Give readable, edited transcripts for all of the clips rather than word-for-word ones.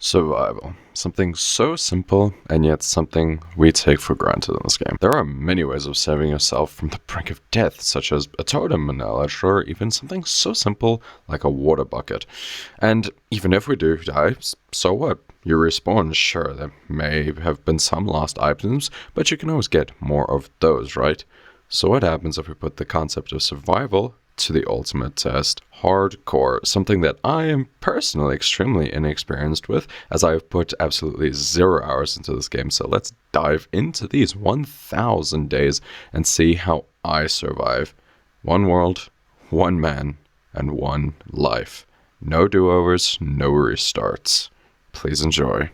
Survival. Something so simple, and yet something we take for granted in this game. There are many ways of saving yourself from the brink of death, such as a totem analogy, or even something so simple like a water bucket. And even if we do die, so what? You respawn, sure, there may have been some lost items, but you can always get more of those, right? So what happens if we put the concept of survival to the ultimate test? Hardcore, something that I am personally extremely inexperienced with, as I've put absolutely 0 hours into this game. So let's dive into these 1,000 days and see how I survive. One world, one man, and one life. No do-overs, no restarts. Please enjoy.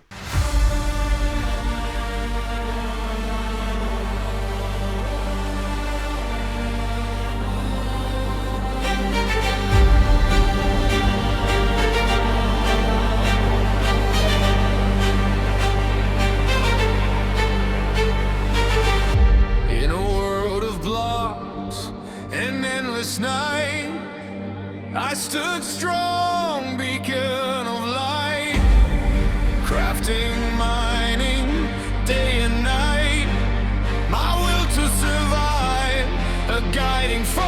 I stood strong, beacon of light, crafting, mining, day and night. My will to survive, a guiding force.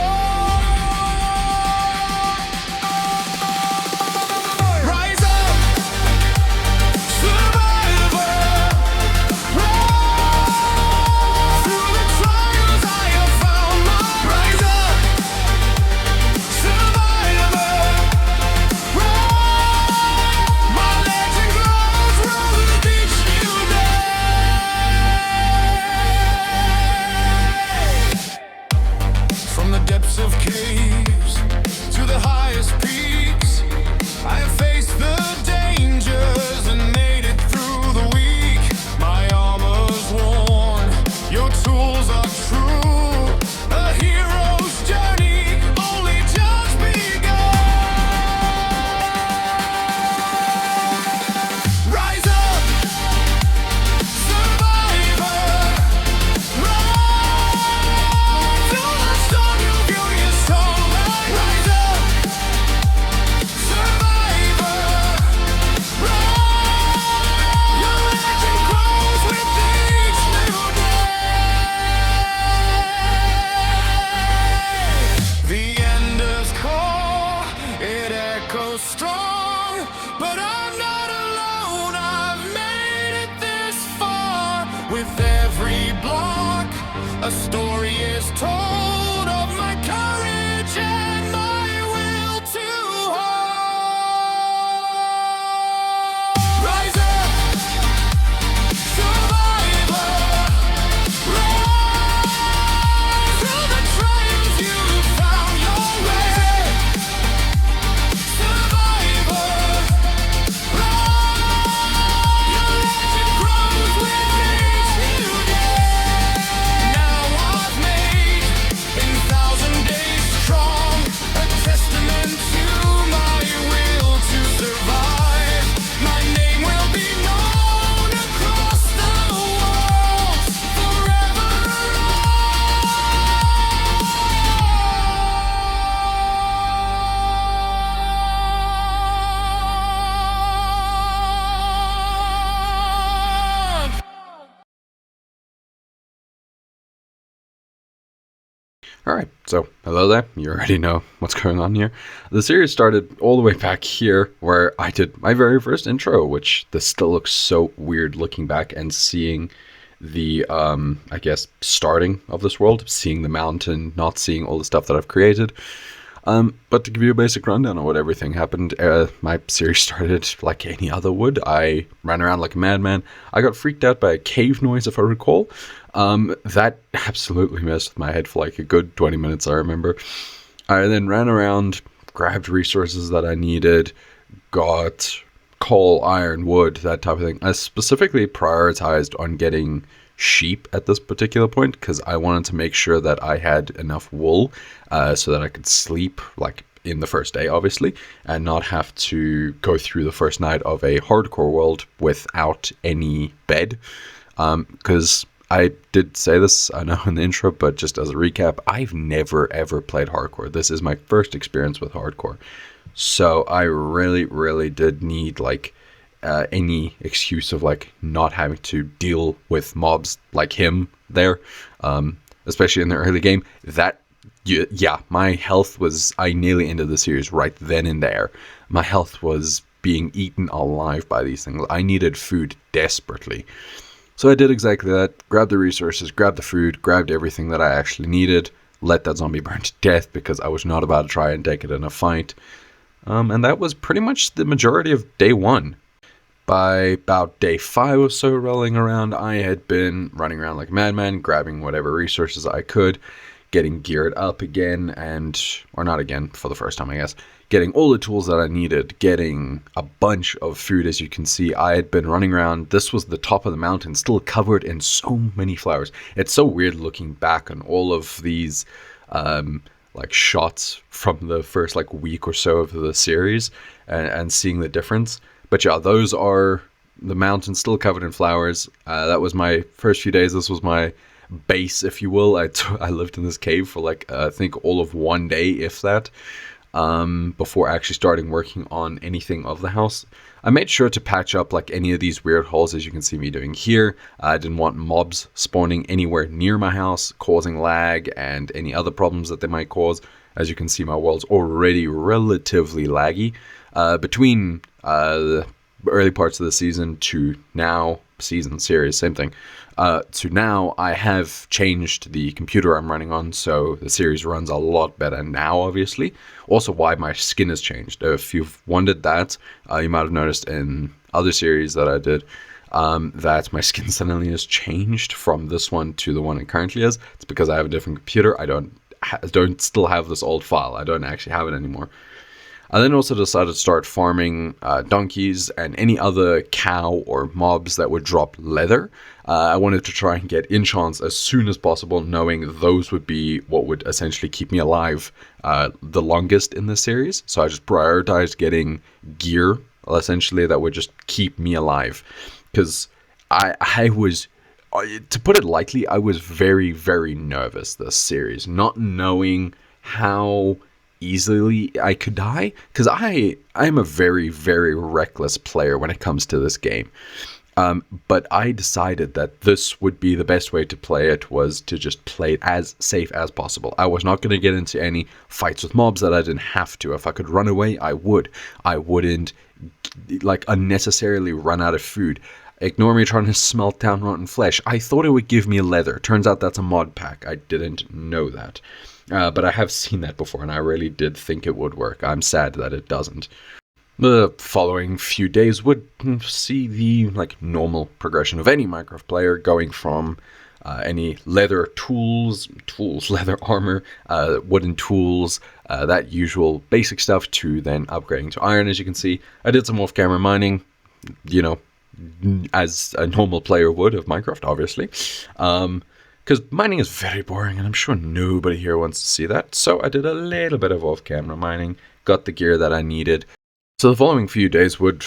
Rise up, survivor. Rise through the trials I have found. Rise up, survivor. My legend grows, rose each new day. From the depths of caves to the highest peaks, I have faced the dangers and made it through the week. My armor's worn, your tools are true. A hero's journey only just begun. Rise up, survivor. Rise to the storm, you feel your soul. Rise up, survivor. Rise, your legend grows with each new day. The ender's call, it echoes strong, but I'm not alone. I've made it this far. With every block, a story is told of my courage and my will to hold. Rise up, survivor. Rise through the trials you found your way. Survivor. Rise, your legend grows with each new day. Now I've made 1,000 days strong, a testament to my will to survive. My name will be known across the world forever. Alright, so hello there. You already know what's going on here. The series started all the way back here where I did my very first intro, which this still looks so weird looking back and seeing the, I guess, starting of this world, seeing the mountain, not seeing all the stuff that I've created. But to give you a basic rundown of what everything happened, my series started like any other would. I ran around like a madman. I got freaked out by a cave noise, if I recall. That absolutely messed with my head for like a good 20 minutes, I remember. I then ran around, grabbed resources that I needed, got coal, iron, wood, that type of thing. I specifically prioritized on getting sheep at this particular point because I wanted to make sure that I had enough wool so that I could sleep like in the first day, obviously, and not have to go through the first night of a hardcore world without any bed. Because I did say this, I know, in the intro, but just as a recap, I've never ever played hardcore. This is my first experience with hardcore. So I really, really did need like any excuse of like not having to deal with mobs like him there, especially in the early game. Yeah, my health was, I nearly ended the series right then and there. My health was being eaten alive by these things. I needed food desperately. So I did exactly that, grabbed the resources, grabbed the food, grabbed everything that I actually needed, let that zombie burn to death because I was not about to try and take it in a fight. And that was pretty much the majority of day 1. By about day 5 or so rolling around, I had been running around like a madman, grabbing whatever resources I could, getting geared up again, or not again, for the first time I guess, getting all the tools that I needed, getting a bunch of food. As you can see, I had been running around. This was the top of the mountain, still covered in so many flowers. It's so weird looking back on all of these like shots from the first like week or so of the series and seeing the difference. But yeah, those are the mountains still covered in flowers. That was my first few days. This was my base, if you will. I lived in this cave for like I think all of one day, if that, before actually starting working on anything of the house. I made sure to patch up like any of these weird holes, as you can see me doing here. I didn't want mobs spawning anywhere near my house, causing lag and any other problems that they might cause. As you can see, my world's already relatively laggy. Between the early parts of the season to now, season, series, same thing, to now, I have changed the computer I'm running on, so the series runs a lot better now, obviously. Also, why my skin has changed. If you've wondered that, you might have noticed in other series that I did, that my skin suddenly has changed from this one to the one it currently is. It's because I have a different computer. I don't still have this old file. I don't actually have it anymore. I then also decided to start farming donkeys and any other cow or mobs that would drop leather. I wanted to try and get enchants as soon as possible, knowing those would be what would essentially keep me alive the longest in this series. So I just prioritized getting gear, essentially, that would just keep me alive. Because I was, to put it lightly, I was very, very nervous this series, not knowing how easily I could die, because I'm a very, very reckless player when it comes to this game. But I decided that this would be the best way to play it, was to just play it as safe as possible. I was not going to get into any fights with mobs that I didn't have to. If I could run away, I would. I wouldn't like unnecessarily run out of food. Ignore me trying to smelt down rotten flesh. I thought it would give me leather. Turns out that's a mod pack. I didn't know that. But I have seen that before, and I really did think it would work. I'm sad that it doesn't. The following few days would see the normal progression of any Minecraft player, going from any leather tools, leather armor, wooden tools, that usual basic stuff, to then upgrading to iron. As you can see, I did some off-camera mining, as a normal player would of Minecraft, obviously. Because mining is very boring, and I'm sure nobody here wants to see that. So I did a little bit of off-camera mining, got the gear that I needed. So the following few days would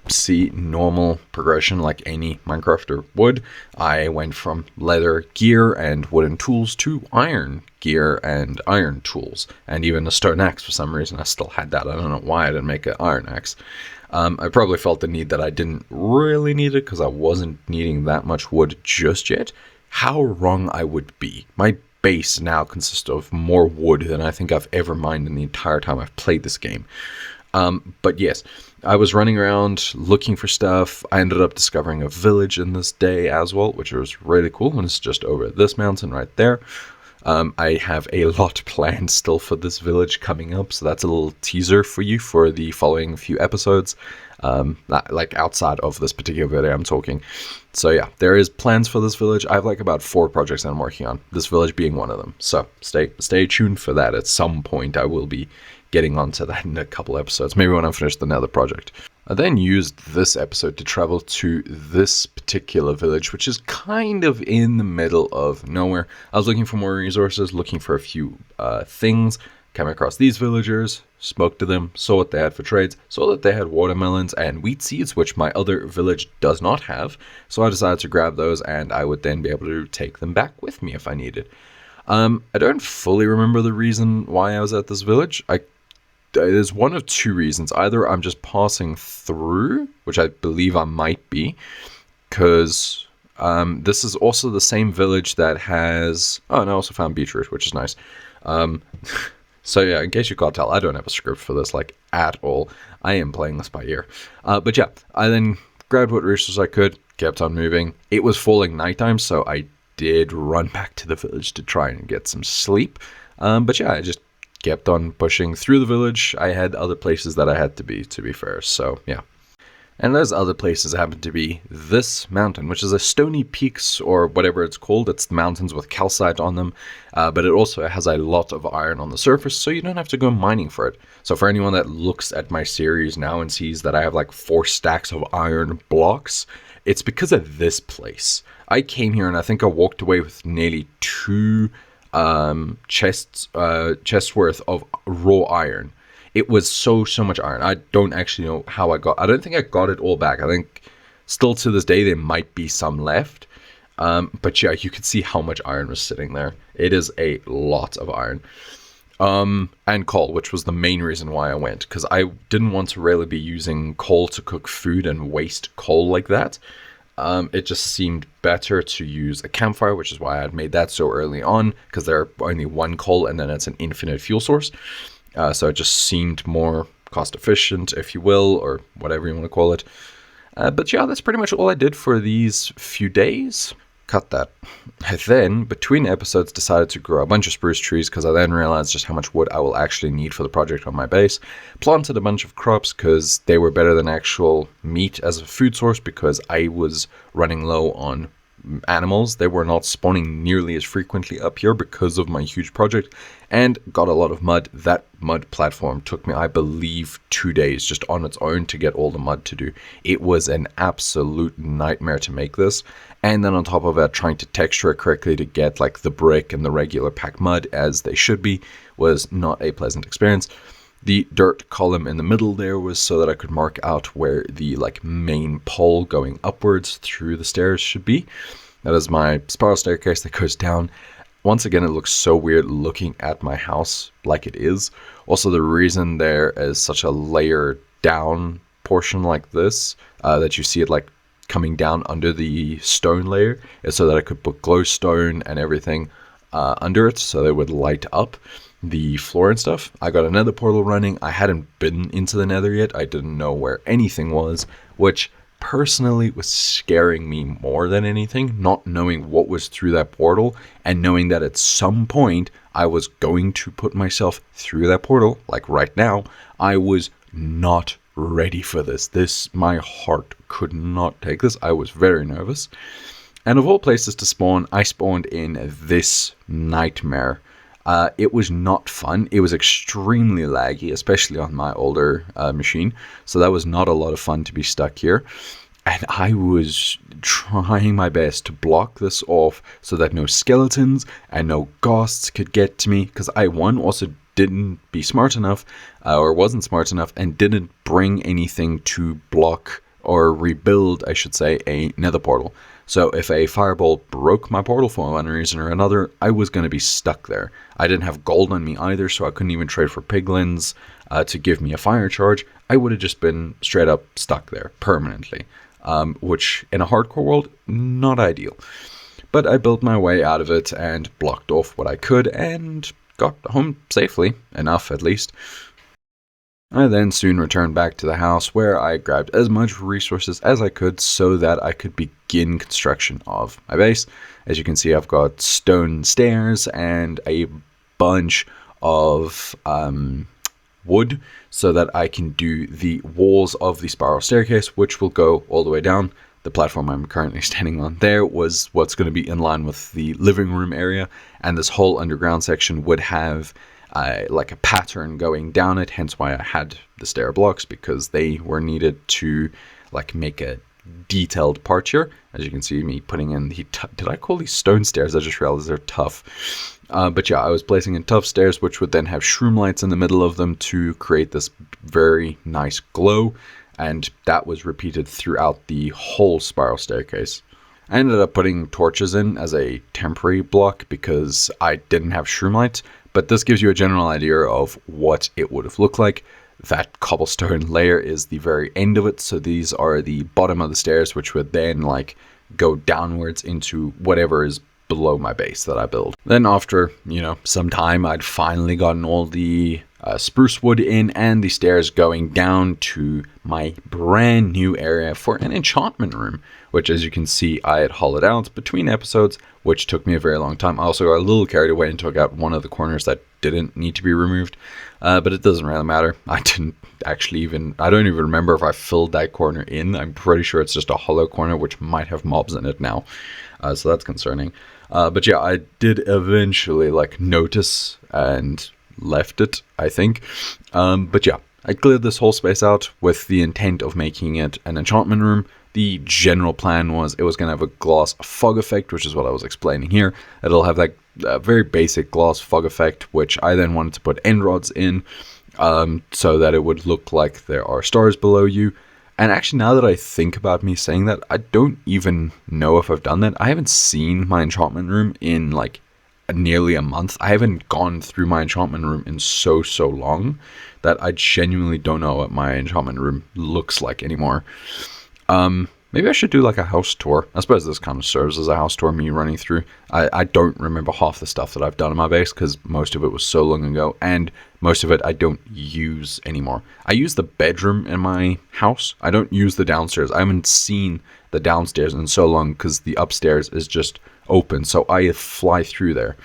see normal progression like any Minecrafter would. I went from leather gear and wooden tools to iron gear and iron tools, and even a stone axe. For some reason I still had that. I don't know why I didn't make an iron axe. I probably felt the need that I didn't really need it, because I wasn't needing that much wood just yet. How wrong I would be. My base now consists of more wood than I think I've ever mined in the entire time I've played this game. But yes, I was running around looking for stuff. I ended up discovering a village in this day as well, which was really cool, and it's just over this mountain right there. I have a lot planned still for this village coming up, so that's a little teaser for you for the following few episodes, like outside of this particular video I'm talking. So yeah, there is plans for this village. I have about 4 projects I'm working on, this village being one of them. So stay tuned for that. At some point I will be getting onto that in a couple episodes, maybe when I'm finished another project. I then used this episode to travel to this particular village, which is kind of in the middle of nowhere. I was looking for more resources, looking for a few things, came across these villagers, spoke to them, saw what they had for trades, saw that they had watermelons and wheat seeds, which my other village does not have. So I decided to grab those, and I would then be able to take them back with me if I needed. I don't fully remember the reason why I was at this village. I there's one of two reasons. Either I'm just passing through, which I believe I might be, because this is also the same village that has... Oh, and I also found beetroot, which is nice. So yeah, in case you can't tell, I don't have a script for this, like, at all. I am playing this by ear. But yeah, I then grabbed what resources I could, kept on moving. It was falling nighttime, so I did run back to the village to try and get some sleep. But yeah, I just kept on pushing through the village. I had other places that I had to be fair, so yeah. And those other places happen to be this mountain, which is a Stony Peaks, or whatever it's called. It's mountains with calcite on them, but it also has a lot of iron on the surface, so you don't have to go mining for it. So for anyone that looks at my series now and sees that I have like 4 stacks of iron blocks, it's because of this place. I came here and I think I walked away with nearly 2 chests worth of raw iron. It was so much iron. I don't actually know how I don't think I got it all back. I think still to this day there might be some left. But yeah, you can see how much iron was sitting there. It is a lot of iron. And coal, which was the main reason why I went, because I didn't want to really be using coal to cook food and waste coal like that. It just seemed better to use a campfire, which is why I had made that so early on, because there are only 1 coal and then it's an infinite fuel source. So it just seemed more cost efficient, if you will, or whatever you want to call it. But yeah, that's pretty much all I did for these few days. Cut that. I then, between episodes, decided to grow a bunch of spruce trees because I then realized just how much wood I will actually need for the project on my base. Planted a bunch of crops because they were better than actual meat as a food source, because I was running low on animals. They were not spawning nearly as frequently up here because of my huge project, and got a lot of mud. That mud platform took me, I believe, 2 days just on its own to get all the mud to do. It was an absolute nightmare to make this, and then on top of that, trying to texture it correctly to get like the brick and the regular packed mud as they should be was not a pleasant experience. The dirt column in the middle there was so that I could mark out where the like main pole going upwards through the stairs should be. That is my spiral staircase that goes down. Once again, it looks so weird looking at my house like it is. Also, the reason there is such a layer down portion like this, that you see it like coming down under the stone layer, is so that I could put glowstone and everything under it so they would light up the floor and stuff. I got another portal running. I hadn't been into the nether yet. I didn't know where anything was, which personally was scaring me more than anything, not knowing what was through that portal and knowing that at some point I was going to put myself through that portal, like right now. I was not ready for this. My heart could not take this. I was very nervous. And of all places to spawn, I spawned in this nightmare. It was not fun. It was extremely laggy, especially on my older machine. So that was not a lot of fun to be stuck here. And I was trying my best to block this off so that no skeletons and no ghosts could get to me. Because I, also didn't be smart enough, or wasn't smart enough, and didn't bring anything to block or rebuild, I should say, a nether portal. So if a fireball broke my portal for one reason or another, I was going to be stuck there. I didn't have gold on me either, so I couldn't even trade for piglins to give me a fire charge. I would have just been straight up stuck there permanently, which in a hardcore world, not ideal. But I built my way out of it and blocked off what I could and got home safely, enough at least. I then soon returned back to the house, where I grabbed as much resources as I could so that I could begin construction of my base. As you can see, I've got stone stairs and a bunch of wood so that I can do the walls of the spiral staircase, which will go all the way down. The platform I'm currently standing on there was what's going to be in line with the living room area, and this whole underground section would have like a pattern going down it, hence why I had the stair blocks, because they were needed to like make a detailed part here. As you can see me putting in the did I call these stone stairs? I just realized they're tough. But yeah, I was placing in tough stairs, which would then have shroom lights in the middle of them to create this very nice glow, and that was repeated throughout the whole spiral staircase. I ended up putting torches in as a temporary block because I didn't have shroom lights, but this gives you a general idea of what it would have looked like. That cobblestone layer is the very end of it, so these are the bottom of the stairs, which would then like go downwards into whatever is below my base that I build. Then after, some time, I'd finally gotten all the spruce wood in and the stairs going down to my brand new area for an enchantment room, which, as you can see, I had hollowed out between episodes, which took me a very long time. I also got a little carried away and took out one of the corners that didn't need to be removed, but it doesn't really matter. I don't even remember if I filled that corner in. I'm pretty sure it's just a hollow corner, which might have mobs in it now, so that's concerning. But yeah, I did eventually notice and left it, I think. But yeah, I cleared this whole space out with the intent of making it an enchantment room. The general plan was it was going to have a glass fog effect, which is what I was explaining here. It'll have that very basic glass fog effect, which I then wanted to put end rods in so that it would look like there are stars below you. And actually, now that I think about me saying that, I don't even know if I've done that. I haven't seen my enchantment room in nearly a month. I haven't gone through my enchantment room in so long that I genuinely don't know what my enchantment room looks like anymore. Maybe I should do a house tour. I suppose this kind of serves as a house tour, me running through. I don't remember half the stuff that I've done in my base because most of it was so long ago, and most of it I don't use anymore. I use the bedroom in my house. I don't use the downstairs. I haven't seen the downstairs in so long because the upstairs is just open, so I fly through there.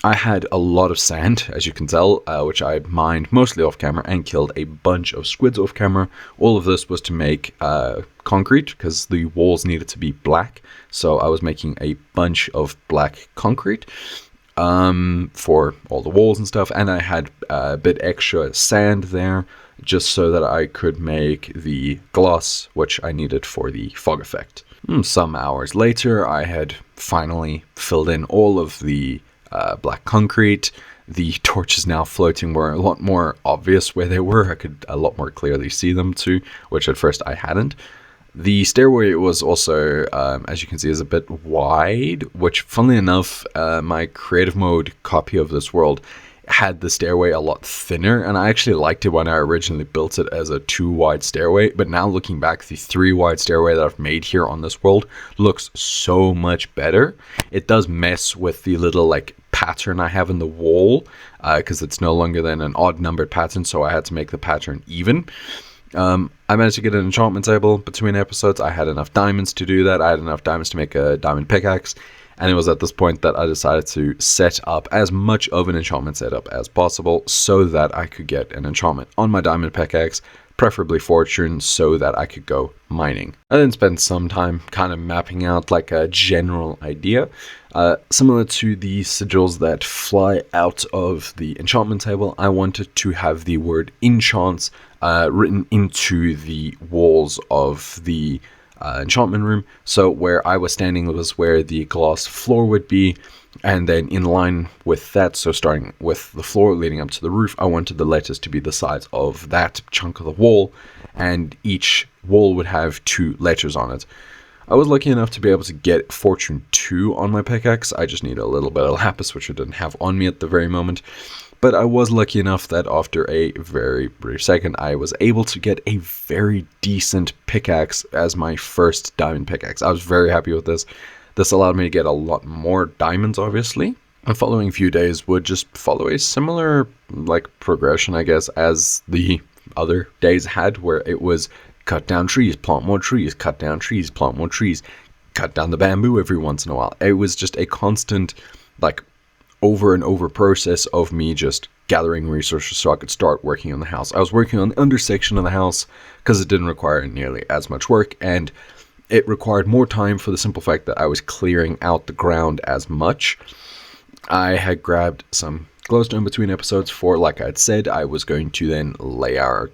I had a lot of sand, as you can tell, which I mined mostly off camera and killed a bunch of squids off camera. All of this was to make concrete because the walls needed to be black. So I was making a bunch of black concrete for all the walls and stuff. And I had a bit extra sand there just so that I could make the glass, which I needed for the fog effect. Some hours later, I had finally filled in all of the black concrete. The torches now floating were a lot more obvious where they were. I could a lot more clearly see them too, which at first I hadn't. The stairway was also, as you can see, is a bit wide, which funnily enough, my creative mode copy of this world had the stairway a lot thinner, and I actually liked it when I originally built it as a 2 wide stairway, but now looking back, the 3 wide stairway that I've made here on this world looks so much better. It does mess with the little pattern I have in the wall, because it's no longer than an odd numbered pattern, so I had to make the pattern even. I managed to get an enchantment table between episodes. I had enough diamonds to do that. I had enough diamonds to make a diamond pickaxe. And it was at this point that I decided to set up as much of an enchantment setup as possible so that I could get an enchantment on my diamond pickaxe, preferably fortune, so that I could go mining. I then spent some time kind of mapping out a general idea. Similar to the sigils that fly out of the enchantment table, I wanted to have the word enchants written into the walls of the enchantment room. So where I was standing was where the glass floor would be, and then in line with that, so starting with the floor leading up to the roof, I wanted the letters to be the size of that chunk of the wall, and each wall would have 2 letters on it. I was lucky enough to be able to get Fortune 2 on my pickaxe. I just need a little bit of lapis, which I didn't have on me at the very moment. But I was lucky enough that after a very brief second, I was able to get a very decent pickaxe as my first diamond pickaxe. I was very happy with this. This allowed me to get a lot more diamonds, obviously. The following few days would just follow a similar progression, I guess, as the other days had, where it was cut down trees, plant more trees, cut down trees, plant more trees, cut down the bamboo every once in a while. It was just a constant over and over process of me just gathering resources so I could start working on the house. I was working on the undersection of the house because it didn't require nearly as much work, and it required more time for the simple fact that I was clearing out the ground as much. I had grabbed some glowstone between episodes for, like I'd said, I was going to then layer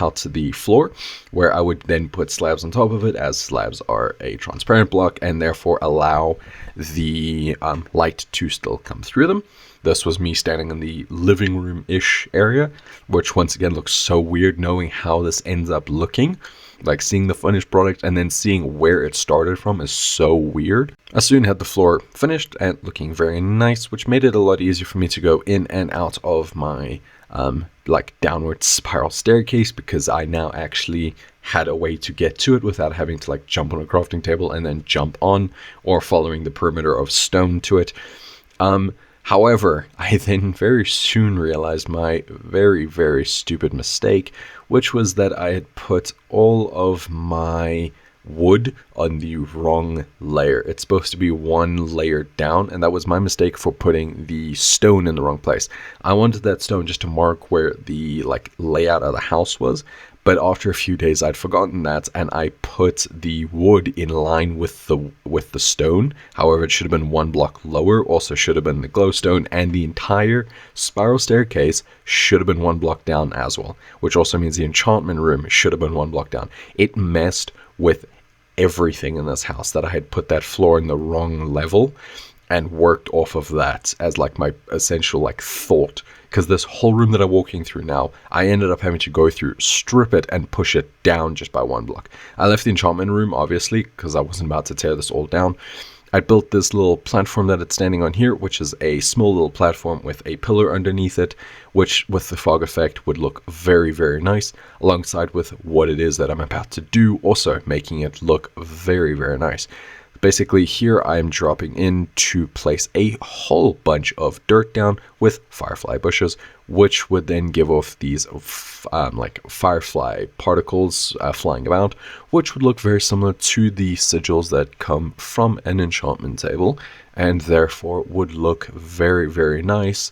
out to the floor, where I would then put slabs on top of it, as slabs are a transparent block and therefore allow the light to still come through them. This was me standing in the living room-ish area, which once again looks so weird knowing how this ends up looking. Like seeing the finished product and then seeing where it started from is so weird. I soon had the floor finished and looking very nice, which made it a lot easier for me to go in and out of my like downward spiral staircase, because I now actually had a way to get to it without having to like jump on a crafting table and then jump on, or following the perimeter of stone to it. However, I then very soon realized my very, very stupid mistake, which was that I had put all of my wood on the wrong layer. It's supposed to be one layer down, and that was my mistake for putting the stone in the wrong place. I wanted that stone just to mark where the like layout of the house was, but after a few days I'd forgotten that, and I put the wood in line with the stone. However, it should have been one block lower, also should have been the glowstone, and the entire spiral staircase should have been one block down as well, which also means the enchantment room should have been one block down. It messed with everything in this house that I had put that floor in the wrong level and worked off of that as like my essential like thought. Because this whole room that I'm walking through now, I ended up having to go through, strip it, and push it down just by one block. I left the enchantment room, obviously, because I wasn't about to tear this all down. I built this little platform that it's standing on here, which is a small little platform with a pillar underneath it, which with the fog effect would look very, very nice, alongside with what it is that I'm about to do, also making it look very, very nice. Basically, here I am dropping in to place a whole bunch of dirt down with firefly bushes, which would then give off these like firefly particles flying about, which would look very similar to the sigils that come from an enchantment table, and therefore would look very, very nice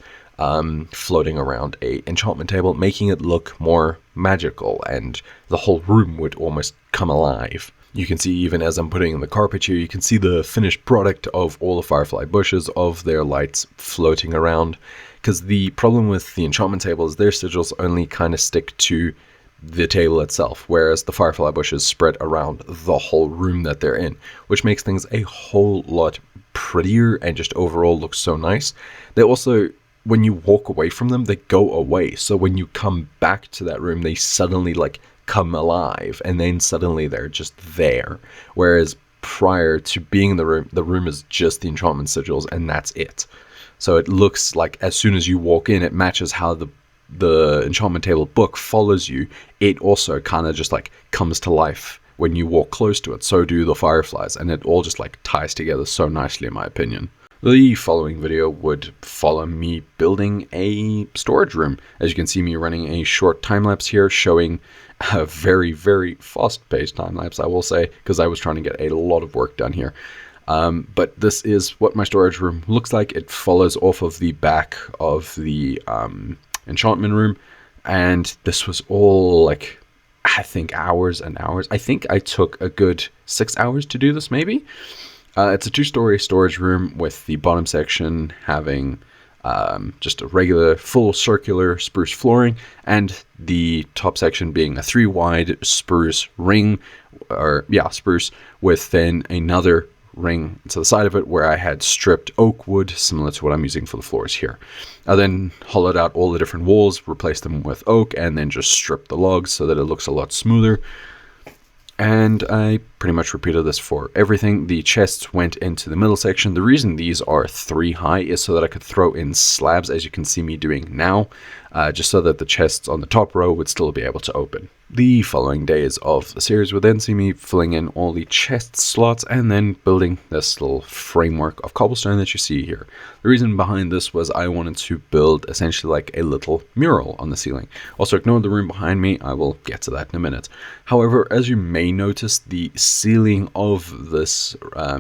floating around a enchantment table, making it look more magical, and the whole room would almost come alive. You can see, even as I'm putting in the carpet here, you can see the finished product of all the firefly bushes, of their lights floating around. Because the problem with the enchantment table is their sigils only kind of stick to the table itself, whereas the firefly bushes spread around the whole room that they're in, which makes things a whole lot prettier and just overall looks so nice. They also, when you walk away from them, they go away. So when you come back to that room, they suddenly like come alive, and then suddenly they're just there. Whereas prior to being in the room is just the enchantment sigils, and that's it. So it looks like as soon as you walk in, it matches how the enchantment table book follows you. It also kind of just like comes to life when you walk close to it. So do the fireflies, and it all just like ties together so nicely, in my opinion. The following video would follow me building a storage room. As you can see me running a short time-lapse here, showing a very, very fast-paced time-lapse, I will say, because I was trying to get a lot of work done here. But this is what my storage room looks like. It follows off of the back of the enchantment room, and this was all like, I think, hours and hours. I think I took a good 6 hours to do this, maybe. It's a 2-story storage room with the bottom section having just a regular full circular spruce flooring, and the top section being a 3-wide spruce ring, spruce, with then another ring to the side of it where I had stripped oak wood, similar to what I'm using for the floors here. I then hollowed out all the different walls, replaced them with oak, and then just stripped the logs so that it looks a lot smoother. And I pretty much repeated this for everything. The chests went into the middle section. The reason these are 3 high is so that I could throw in slabs, as you can see me doing now, just so that the chests on the top row would still be able to open. The following days of the series would then see me filling in all the chest slots and then building this little framework of cobblestone that you see here. The reason behind this was I wanted to build essentially like a little mural on the ceiling. Also, ignore the room behind me. I will get to that in a minute. However, as you may notice, the ceiling of this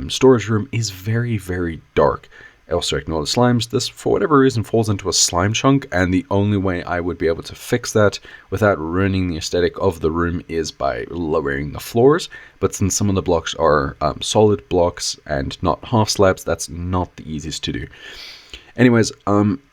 storage room is very, very dark. Also, ignore the slimes. This, for whatever reason, falls into a slime chunk, and the only way I would be able to fix that without ruining the aesthetic of the room is by lowering the floors. But since some of the blocks are solid blocks and not half slabs, that's not the easiest to do. Anyways,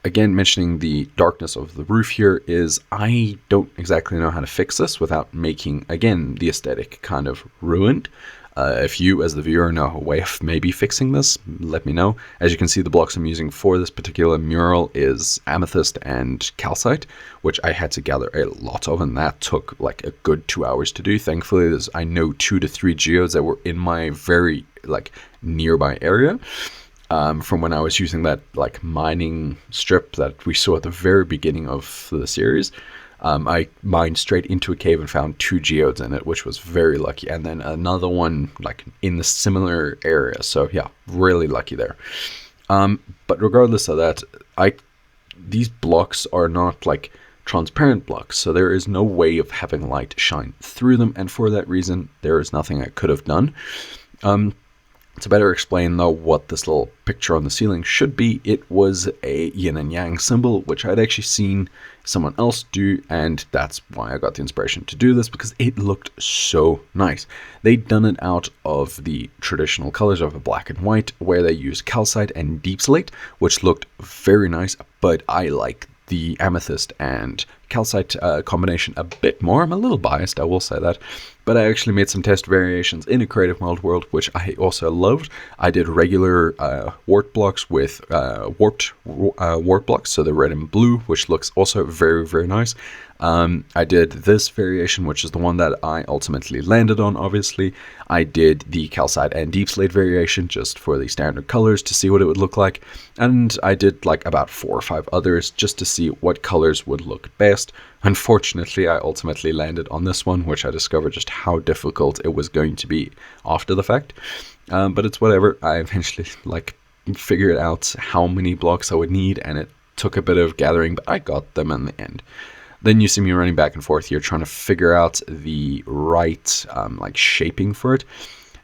again, mentioning the darkness of the roof here is I don't exactly know how to fix this without making, again, the aesthetic kind of ruined. If you, as the viewer, know a way of maybe fixing this, let me know. As you can see, the blocks I'm using for this particular mural is amethyst and calcite, which I had to gather a lot of, and that took like a good 2 hours to do. Thankfully, I know 2 to 3 geodes that were in my very like nearby area. From when I was using that like mining strip that we saw at the very beginning of the series. I mined straight into a cave and found 2 geodes in it, which was very lucky. And then another one like in the similar area. So yeah, really lucky there. But regardless of that, these blocks are not like transparent blocks. So there is no way of having light shine through them. And for that reason, there is nothing I could have done. To better explain, though, what this little picture on the ceiling should be, it was a yin and yang symbol, which I'd actually seen someone else do, and that's why I got the inspiration to do this, because it looked so nice. They'd done it out of the traditional colors of a black and white, where they used calcite and deep slate, which looked very nice, but I like the amethyst and calcite combination a bit more. I'm a little biased, I will say that, but I actually made some test variations in a creative world, which I also loved. I did regular wart blocks with warped wart blocks, so the red and blue, which looks also very, very nice. I did this variation, which is the one that I ultimately landed on, obviously. I did the calcite and deep slate variation just for the standard colors to see what it would look like. And I did like about 4 or 5 others just to see what colors would look best. Unfortunately, I ultimately landed on this one, which I discovered just how difficult it was going to be after the fact. But it's whatever. I eventually like figured out how many blocks I would need, and it took a bit of gathering, but I got them in the end. Then you see me running back and forth here trying to figure out the right like shaping for it.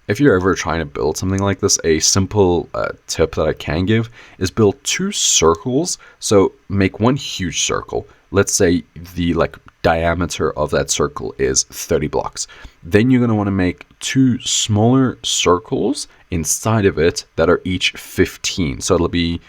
If you're ever trying to build something like this, a simple tip that I can give is build 2 circles. So make one huge circle. Let's say the like diameter of that circle is 30 blocks. Then you're going to want to make 2 smaller circles inside of it that are each 15. So it'll be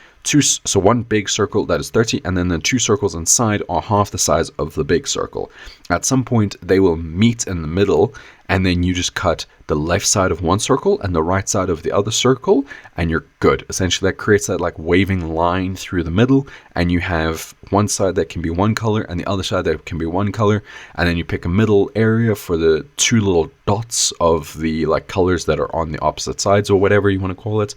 one big circle that is 30, and then the 2 circles inside are half the size of the big circle. At some point they will meet in the middle, and then you just cut the left side of one circle and the right side of the other circle, and you're good. Essentially that creates that like waving line through the middle, and you have one side that can be one color and the other side that can be one color, and then you pick a middle area for the 2 little dots of the like colors that are on the opposite sides, or whatever you want to call it.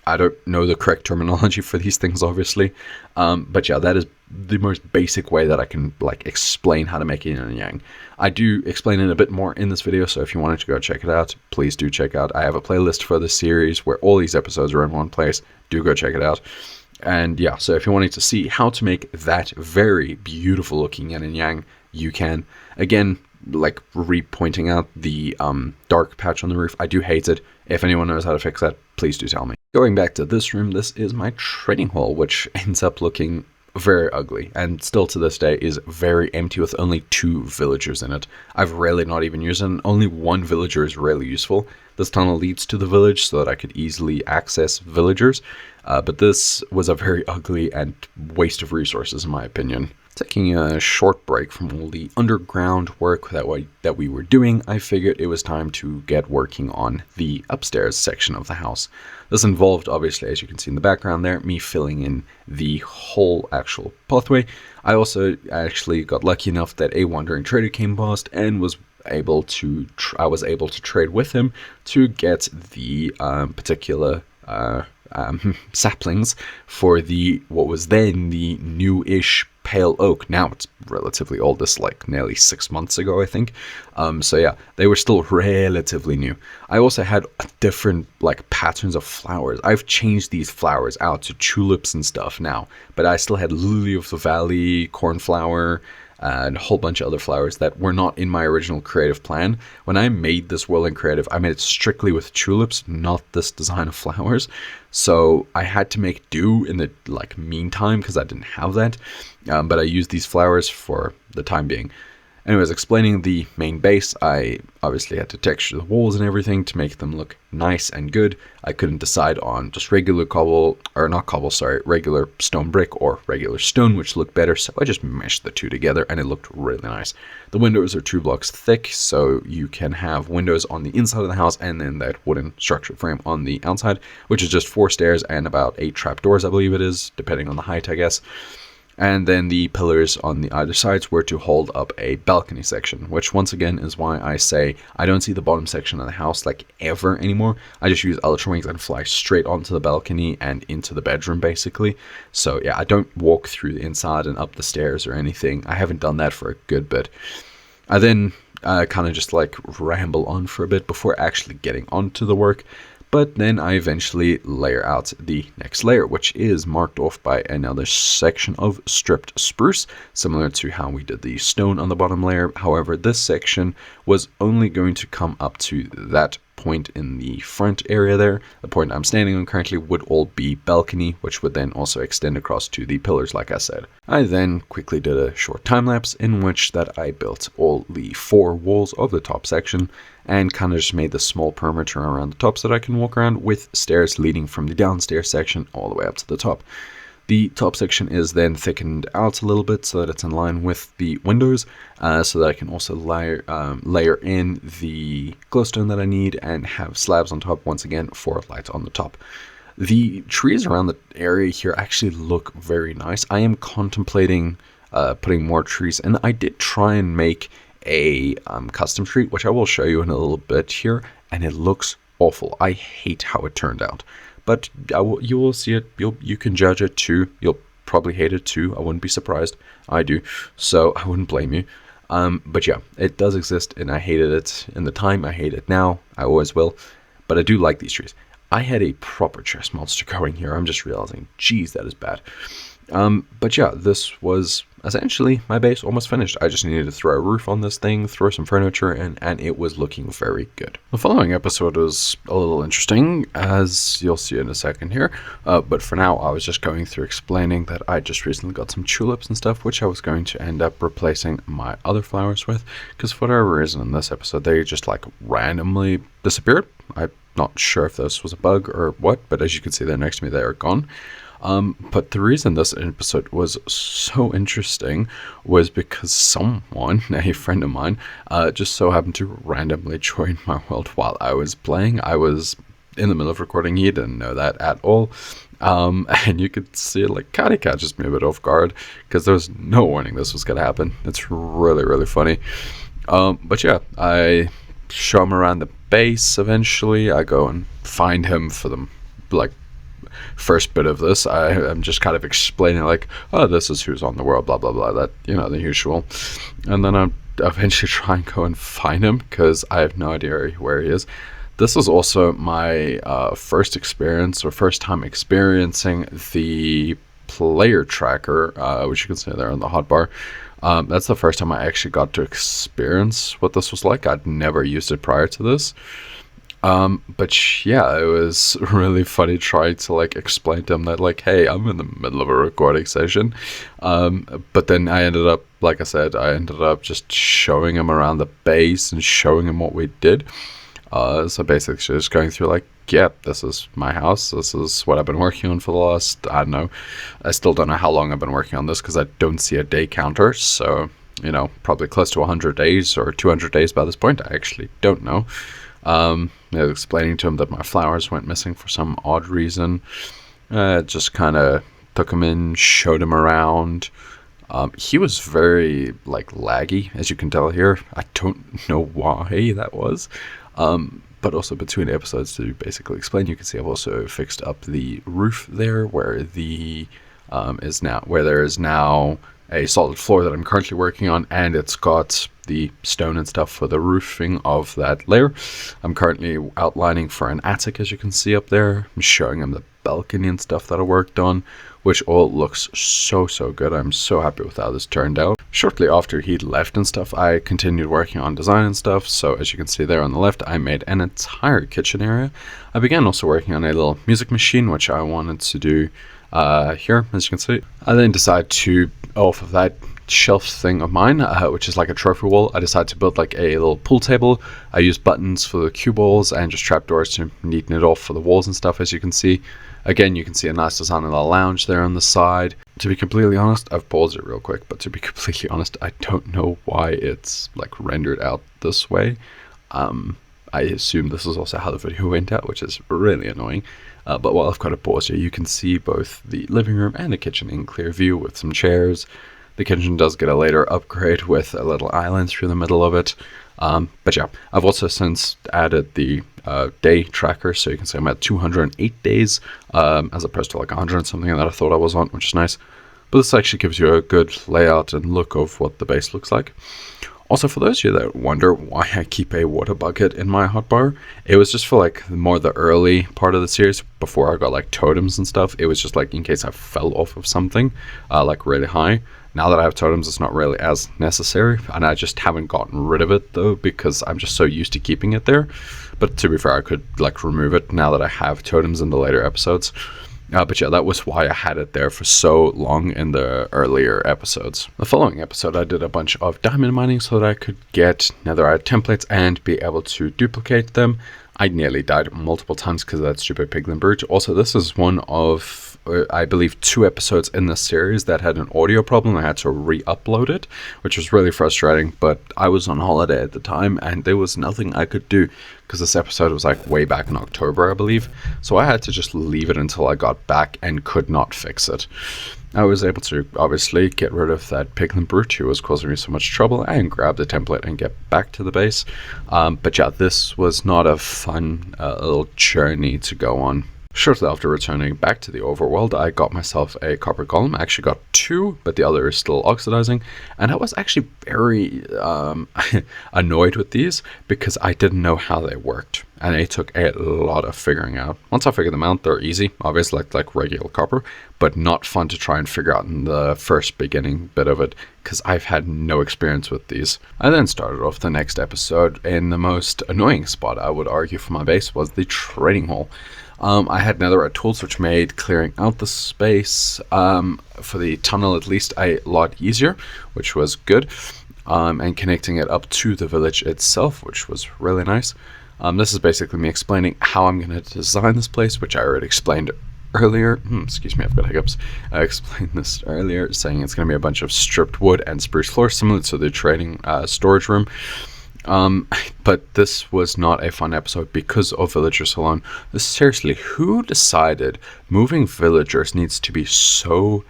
I don't know the correct terminology for these things, obviously. But yeah, that is the most basic way that I can like explain how to make yin and yang. I do explain it a bit more in this video, so if you wanted to go check it out, please do check out. I have a playlist for the series where all these episodes are in one place. Do go check it out. And yeah, so if you're wanting to see how to make that very beautiful looking yin and yang, you can. Again, like pointing out the dark patch on the roof. I do hate it. If anyone knows how to fix that, please do tell me. Going back to this room, this is my trading hall, which ends up looking very ugly, and still to this day is very empty with only 2 villagers in it. I've rarely not even used it, and only 1 villager is really useful. This tunnel leads to the village so that I could easily access villagers, but this was a very ugly and waste of resources in my opinion. Taking a short break from all the underground work that we were doing, I figured it was time to get working on the upstairs section of the house. This involved, obviously, as you can see in the background there, me filling in the whole actual pathway. I also actually got lucky enough that a wandering trader came past and was able to trade with him to get the particular saplings for what was then the new-ish pale oak. Now it's relatively old. This like nearly 6 months ago, I think. So yeah, they were still relatively new. I also had different like patterns of flowers. I've changed these flowers out to tulips and stuff now, but I still had lily of the valley, cornflower, and a whole bunch of other flowers that were not in my original creative plan. When I made this world in creative, I made it strictly with tulips, not this design of flowers. So I had to make do in the like meantime because I didn't have that. But I used these flowers for the time being. Anyways, explaining the main base, I obviously had to texture the walls and everything to make them look nice and good. I couldn't decide on just regular regular stone brick or regular stone, which looked better, so I just meshed the two together and it looked really nice. The windows are 2 blocks thick, so you can have windows on the inside of the house and then that wooden structural frame on the outside, which is just 4 stairs and about 8 trapdoors, I believe it is, depending on the height, I guess. And then the pillars on the either sides were to hold up a balcony section, which once again is why I say I don't see the bottom section of the house like ever anymore. I just use Ultra Wings and fly straight onto the balcony and into the bedroom basically. So yeah, I don't walk through the inside and up the stairs or anything. I haven't done that for a good bit. I then kind of just like ramble on for a bit before actually getting onto the work. But then I eventually layer out the next layer, which is marked off by another section of stripped spruce, similar to how we did the stone on the bottom layer. However, this section was only going to come up to that point in the front area there. The point I'm standing on currently would all be balcony, which would then also extend across to the pillars, like I said. I then quickly did a short time lapse in which that I built all the 4 walls of the top section and kind of just made the small perimeter around the top so that I can walk around with stairs leading from the downstairs section all the way up to the top. The top section is then thickened out a little bit so that it's in line with the windows, so that I can also layer in the glowstone that I need and have slabs on top once again for light on the top. The trees around the area here actually look very nice. I am contemplating putting more trees, and I did try and make a custom tree, which I will show you in a little bit here, and it looks awful. I hate how it turned out. But you will see it. You can judge it too. You'll probably hate it too. I wouldn't be surprised. I do. So I wouldn't blame you. But yeah, it does exist, and I hated it in the time. I hate it now. I always will. But I do like these trees. I had a proper chest monster going here. I'm just realizing, geez, that is bad. But yeah, this was essentially my base almost finished. I just needed to throw a roof on this thing, throw some furniture in, and it was looking very good. The following episode was a little interesting, as you'll see in a second here. But for now, I was just going through explaining that I just recently got some tulips and stuff, which I was going to end up replacing my other flowers with, because for whatever reason in this episode, they just like randomly disappeared. I'm not sure if this was a bug or what, but as you can see there next to me, they are gone. But the reason this episode was so interesting was because someone, a friend of mine, just so happened to randomly join my world while I was playing. I was in the middle of recording. He didn't know that at all. And you could see it like kind of catches me a bit off guard because there was no warning this was going to happen. It's really, really funny. But yeah, I show him around the base eventually. I go and find him for them, like, first bit of this. I'm just kind of explaining like, oh, this is who's on the world, blah blah blah, that, you know, the usual. And then I eventually try and go and find him because I have no idea where he is. This was also my first time experiencing the player tracker, which you can see there on the hotbar. That's the first time I actually got to experience what this was like. I'd never used it prior to this. But yeah, it was really funny trying to like explain to him that like, hey, I'm in the middle of a recording session. But then I ended up, like I said, just showing him around the base and showing him what we did. So basically just going through like, yeah, this is my house. This is what I've been working on for the last, I don't know. I still don't know how long I've been working on this because I don't see a day counter. So, you know, probably close to 100 days or 200 days by this point. I actually don't know. I was explaining to him that my flowers went missing for some odd reason. Just kind of took him in, showed him around. He was very like laggy, as you can tell here. I don't know why that was. But also between episodes to basically explain, you can see I've also fixed up the roof there where there is now a solid floor that I'm currently working on, and it's got the stone and stuff for the roofing of that layer. I'm currently outlining for an attic, as you can see up there. I'm showing him the balcony and stuff that I worked on, which all looks so good. I'm so happy with how this turned out. Shortly after he left and stuff, I continued working on design and stuff. So as you can see there on the left, I made an entire kitchen area. I began also working on a little music machine, which I wanted to do here, as you can see. I then decided to, off of that, shelf thing of mine, which is like a trophy wall. I decided to build like a little pool table. I used buttons for the cue balls and just trapdoors to neaten it off for the walls and stuff, as you can see. Again, you can see a nice design of the lounge there on the side. To be completely honest, I've paused it real quick, but to be completely honest, I don't know why it's like rendered out this way. I assume this is also how the video went out, which is really annoying. But while I've got it paused here, you can see both the living room and the kitchen in clear view with some chairs. The kitchen does get a later upgrade with a little island through the middle of it. But yeah, I've also since added the day tracker, so you can see I'm at 208 days as opposed to like 100 something that I thought I was on, which is nice. But this actually gives you a good layout and look of what the base looks like. Also, for those of you that wonder why I keep a water bucket in my hotbar, it was just for like more the early part of the series before I got like totems and stuff. It was just like in case I fell off of something like really high. Now that I have totems, it's not really as necessary, and I just haven't gotten rid of it though because I'm just so used to keeping it there. But to be fair, I could like remove it now that I have totems in the later episodes. But yeah, that was why I had it there for so long in the earlier episodes. The following episode, I did a bunch of diamond mining so that I could get netherite templates and be able to duplicate them. I nearly died multiple times because of that stupid piglin brute. Also, this is one of, I believe, 2 episodes in the series that had an audio problem. I had to re-upload it, which was really frustrating, but I was on holiday at the time and there was nothing I could do because this episode was like way back in October, I believe. So I had to just leave it until I got back and could not fix it. I was able to obviously get rid of that piglin brute who was causing me so much trouble and grab the template and get back to the base. But yeah, this was not a fun little journey to go on. Shortly after returning back to the overworld, I got myself a copper golem. I actually got 2, but the other is still oxidizing. And I was actually very annoyed with these because I didn't know how they worked. And it took a lot of figuring out. Once I figured them out, they're easy, obviously like regular copper, but not fun to try and figure out in the first beginning bit of it because I've had no experience with these. I then started off the next episode in the most annoying spot, I would argue, for my base was the trading hall. I had netherite tools which made clearing out the space for the tunnel at least a lot easier, which was good, and connecting it up to the village itself, which was really nice. This is basically me explaining how I'm going to design this place, which I already explained earlier. Excuse me, I've got hiccups. I explained this earlier, saying it's going to be a bunch of stripped wood and spruce floors, similar to the trading storage room. But this was not a fun episode because of villagers alone. Seriously, who decided moving villagers needs to be so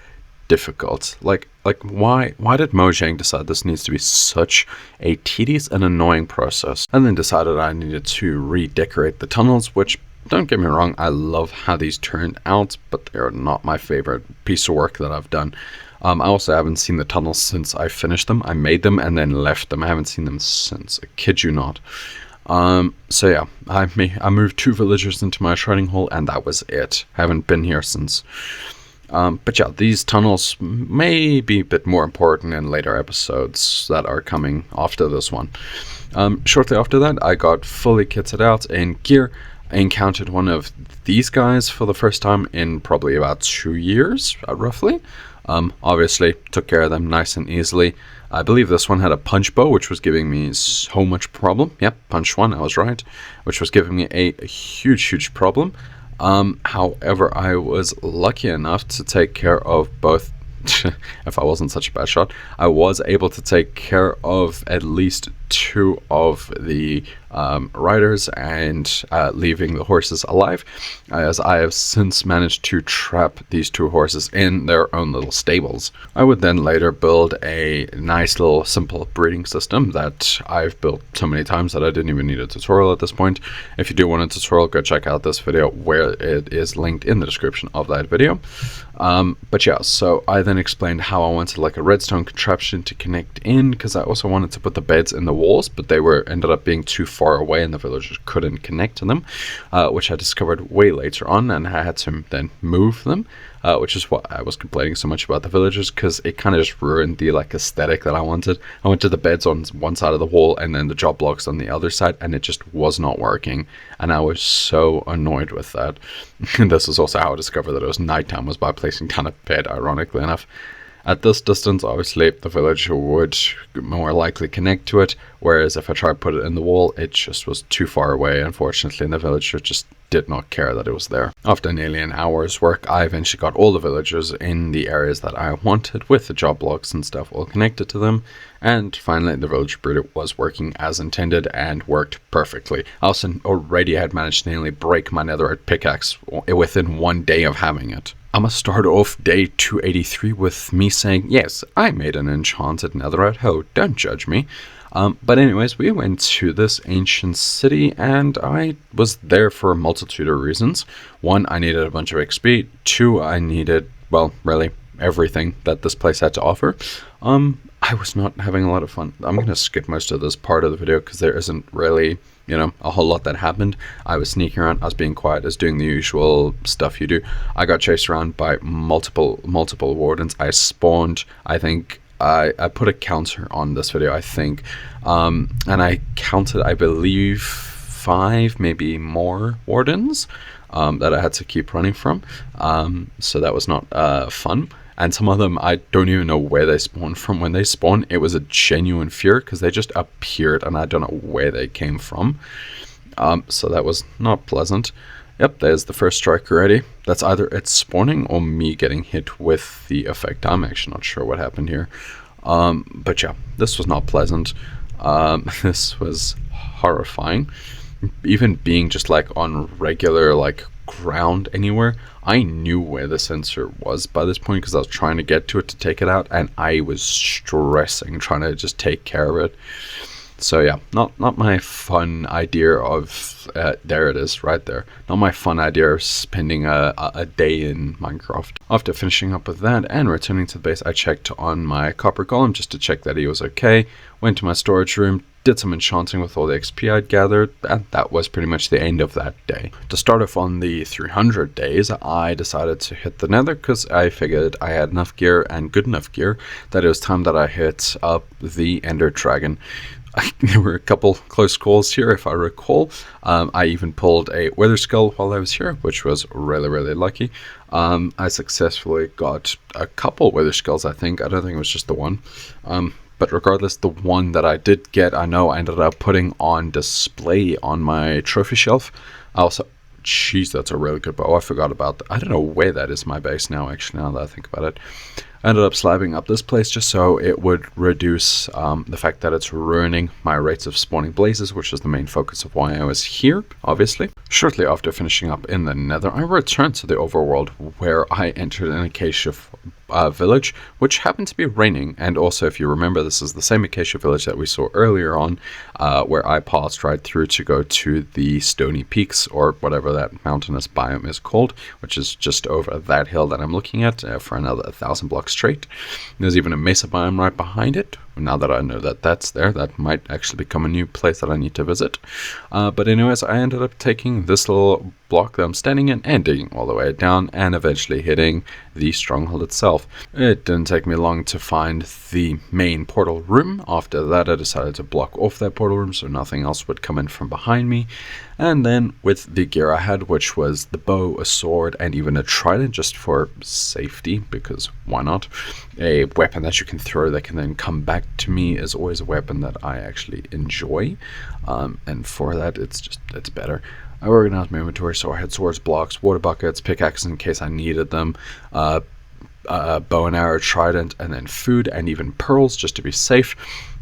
difficult? Like why did Mojang decide this needs to be such a tedious and annoying process? And then decided I needed to redecorate the tunnels, which, don't get me wrong, I love how these turned out, but they're not my favorite piece of work that I've done. I also haven't seen the tunnels since I finished them. I made them and then left them. I haven't seen them since. I kid you not. So yeah, I moved 2 villagers into my trading hall and that was it. I haven't been here since. But yeah, these tunnels may be a bit more important in later episodes that are coming after this one. Shortly after that, I got fully kitted out in gear. I encountered one of these guys for the first time in probably about 2 years, roughly. Obviously, took care of them nice and easily. I believe this one had a punch bow, which was giving me so much problem. Yep, punch 1, I was right. Which was giving me a huge problem. However, I was lucky enough to take care of both. If I wasn't such a bad shot, I was able to take care of at least 2 of the riders and leaving the horses alive, as I have since managed to trap these 2 horses in their own little stables. I would then later build a nice little simple breeding system that I've built so many times that I didn't even need a tutorial at this point. If you do want a tutorial, go check out this video where it is linked in the description of that video. But yeah, so I then explained how I wanted like a redstone contraption to connect in, because I also wanted to put the beds in the walls, but they ended up being too far away and the villagers couldn't connect to them, which I discovered way later on, and I had to then move them, which is what I was complaining so much about the villagers, because it kind of just ruined the like aesthetic that I wanted. I wanted the beds on one side of the wall and then the job blocks on the other side, and it just was not working, and I was so annoyed with that. And this is also how I discovered that it was nighttime, was by placing down a bed, ironically enough. At this distance, obviously, the village would more likely connect to it, whereas if I tried to put it in the wall, it just was too far away, unfortunately, and the villager just did not care that it was there. After nearly an hour's work, I eventually got all the villagers in the areas that I wanted, with the job blocks and stuff all connected to them, and finally the village breeder was working as intended and worked perfectly. I also already had managed to nearly break my netherite pickaxe within 1 day of having it. I'm gonna start off day 283 with me saying, yes, I made an enchanted netherite hoe, don't judge me. But anyways, we went to this ancient city, and I was there for a multitude of reasons. 1, I needed a bunch of XP. 2, I needed, well, really everything that this place had to offer. I was not having a lot of fun. I'm going to skip most of this part of the video because there isn't really, a whole lot that happened. I was sneaking around, I was being quiet, I was doing the usual stuff you do. I got chased around by multiple wardens. I spawned, I think, I put a counter on this video, I think, and I counted, I believe, 5, maybe more wardens that I had to keep running from. So that was not fun. And some of them, I don't even know where they spawned from. When they spawned, it was a genuine fear because they just appeared and I don't know where they came from. So that was not pleasant. Yep, there's the first strike already. That's either it spawning or me getting hit with the effect. I'm actually not sure what happened here. But yeah, this was not pleasant. This was horrifying. Even being just like on regular like ground anywhere, I knew where the sensor was by this point because I was trying to get to it to take it out, and I was stressing trying to just take care of it. So yeah, not my fun idea of there it is right there. Not my fun idea of spending a day in Minecraft. After finishing up with that and returning to the base, I checked on my copper golem just to check that he was okay. Went to my storage room, did some enchanting with all the XP I'd gathered, and that was pretty much the end of that day. To start off on the 300 days, I decided to hit the nether because I figured I had enough gear and good enough gear that it was time that I hit up the Ender Dragon. There were a couple close calls here, if I recall. I even pulled a Wither Skull while I was here, which was really, really lucky. I successfully got a couple Wither Skulls, I think. I don't think it was just the one. But regardless, the one that I did get, I know I ended up putting on display on my trophy shelf. I also... Jeez, that's a really good bow. I forgot about that. I don't know where that is in my base now, actually, now that I think about it. I ended up slabbing up this place just so it would reduce the fact that it's ruining my rates of spawning blazes, which is the main focus of why I was here, obviously. Shortly after finishing up in the nether, I returned to the overworld where I entered an acacia village, which happened to be raining. And also, if you remember, this is the same acacia village that we saw earlier on, where I passed right through to go to the Stony Peaks, or whatever that mountainous biome is called, which is just over that hill that I'm looking at for another 1,000 blocks straight. There's even a mesa biome right behind it. Now that I know that that's there, that might actually become a new place that I need to visit. But anyways, I ended up taking this little block that I'm standing in and digging all the way down and eventually hitting the stronghold itself. It didn't take me long to find the main portal room. After that, I decided to block off that portal room so nothing else would come in from behind me. And then with the gear I had, which was the bow, a sword, and even a trident just for safety, because why not? A weapon that you can throw that can then come back to me is always a weapon that I actually enjoy. And for that, it's better. I organized my inventory so I had swords, blocks, water buckets, pickaxes in case I needed them, bow and arrow, trident, and then food and even pearls just to be safe.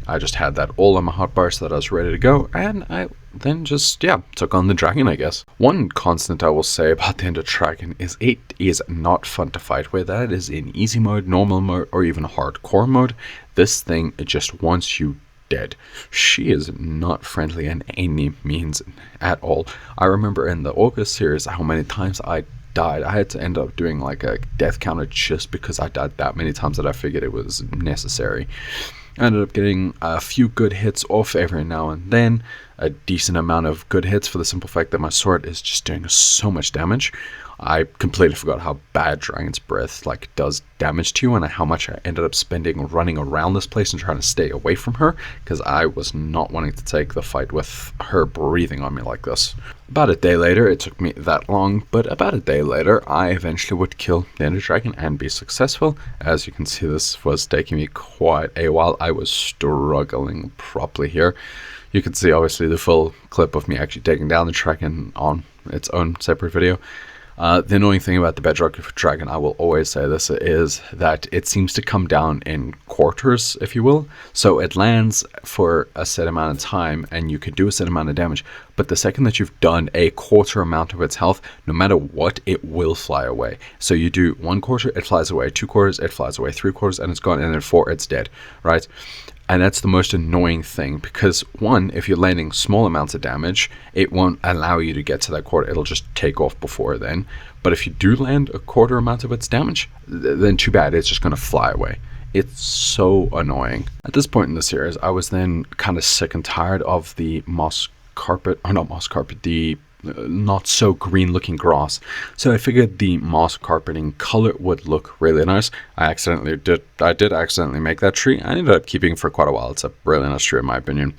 I just had that all on my hotbar so that I was ready to go, and I then just, took on the dragon, I guess. One constant I will say about the Ender Dragon is it is not fun to fight with. That is in easy mode, normal mode, or even hardcore mode. This thing, it just wants you dead. She is not friendly in any means at all. I remember in the August series how many times I died. I had to end up doing like a death counter just because I died that many times that I figured it was necessary. I ended up getting a few good hits off every now and then. a decent amount of good hits for the simple fact that my sword is just doing so much damage. I completely forgot how bad Dragon's Breath like does damage to you, and how much I ended up spending running around this place and trying to stay away from her, because I was not wanting to take the fight with her breathing on me like this. About a day later, it took me that long, but about a day later, I eventually would kill the Ender Dragon and be successful. As you can see, this was taking me quite a while. I was struggling properly here. You can see obviously the full clip of me actually taking down the dragon on its own separate video. The annoying thing about the Bedrock Dragon, I will always say this, is that it seems to come down in quarters, if you will. So it lands for a set amount of time and you can do a set amount of damage, but the second that you've done a quarter amount of its health, no matter what, it will fly away. So you do 1/4, it flies away, 2/4, it flies away, 3/4, and it's gone, and then 4, it's dead, right? And that's the most annoying thing, because one, if you're landing small amounts of damage, it won't allow you to get to that quarter. It'll just take off before then. But if you do land a quarter amount of its damage, then too bad, it's just going to fly away. It's so annoying. At this point in the series, I was then kind of sick and tired of the moss carpet, or not moss carpet, the not so green looking grass. So I figured the moss carpeting color would look really nice. I did accidentally make that tree. I ended up keeping it for quite a while. It's a really nice tree in my opinion.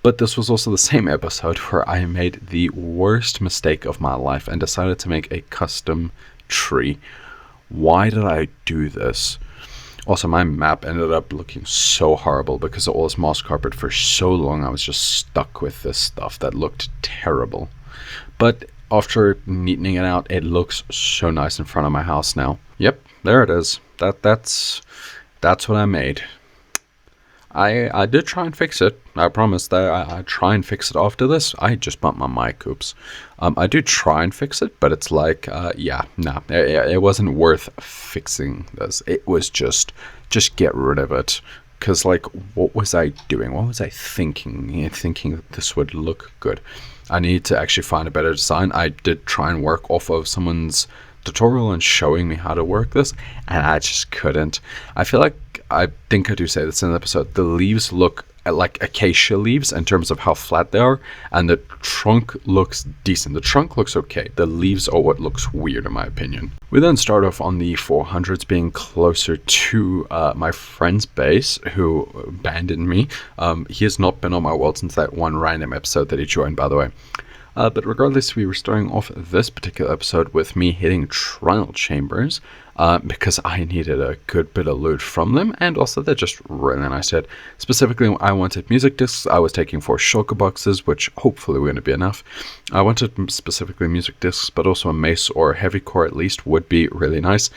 But this was also the same episode where I made the worst mistake of my life and decided to make a custom tree. Why did I do this? Also, my map ended up looking so horrible because of all this moss carpet. For so long I was just stuck with this stuff that looked terrible. But after neatening it out, it looks so nice in front of my house now. Yep, there it is. That's what I made. I did try and fix it. I promise that I try and fix it after this. I just bumped my mic, oops. I do try and fix it, but it's like, it wasn't worth fixing this. It was just get rid of it. Because, like, what was I doing? What was I thinking? Thinking that this would look good. I need to actually find a better design. I did try and work off of someone's tutorial and showing me how to work this, and I just couldn't. I feel like, I think I do say this in the episode, the leaves look like acacia leaves in terms of how flat they are, and the trunk looks decent. The trunk looks okay. The leaves are what looks weird in my opinion. We then start off on the 400s, being closer to my friend's base who abandoned me. He has not been on my world since that one random episode that he joined, by the way. But regardless, we were starting off this particular episode with me hitting trial chambers because I needed a good bit of loot from them, and also they're just really nice hit. Specifically, I wanted music discs. I was taking 4 shulker boxes, which hopefully were going to be enough. I wanted specifically music discs, but also a mace or a heavy core at least would be really nice.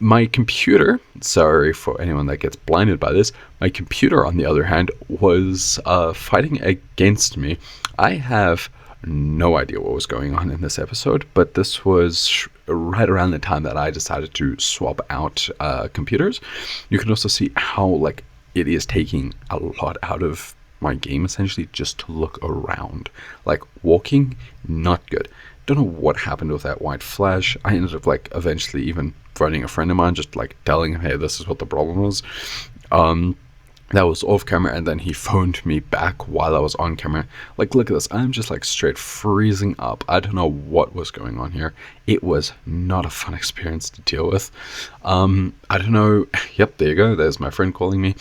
My computer, sorry for anyone that gets blinded by this, my computer on the other hand was fighting against me. I have no idea what was going on in this episode, but this was right around the time that I decided to swap out computers. You can also see how like it is taking a lot out of my game essentially just to look around. Like walking, not good. Don't know what happened with that white flash. I ended up like eventually even phoning a friend of mine, just like telling him, hey, this is what the problem was. That was off camera, and then he phoned me back while I was on camera. Like, look at this. I'm just like straight freezing up. I don't know what was going on here. It was not a fun experience to deal with. I don't know. Yep, there you go. There's my friend calling me.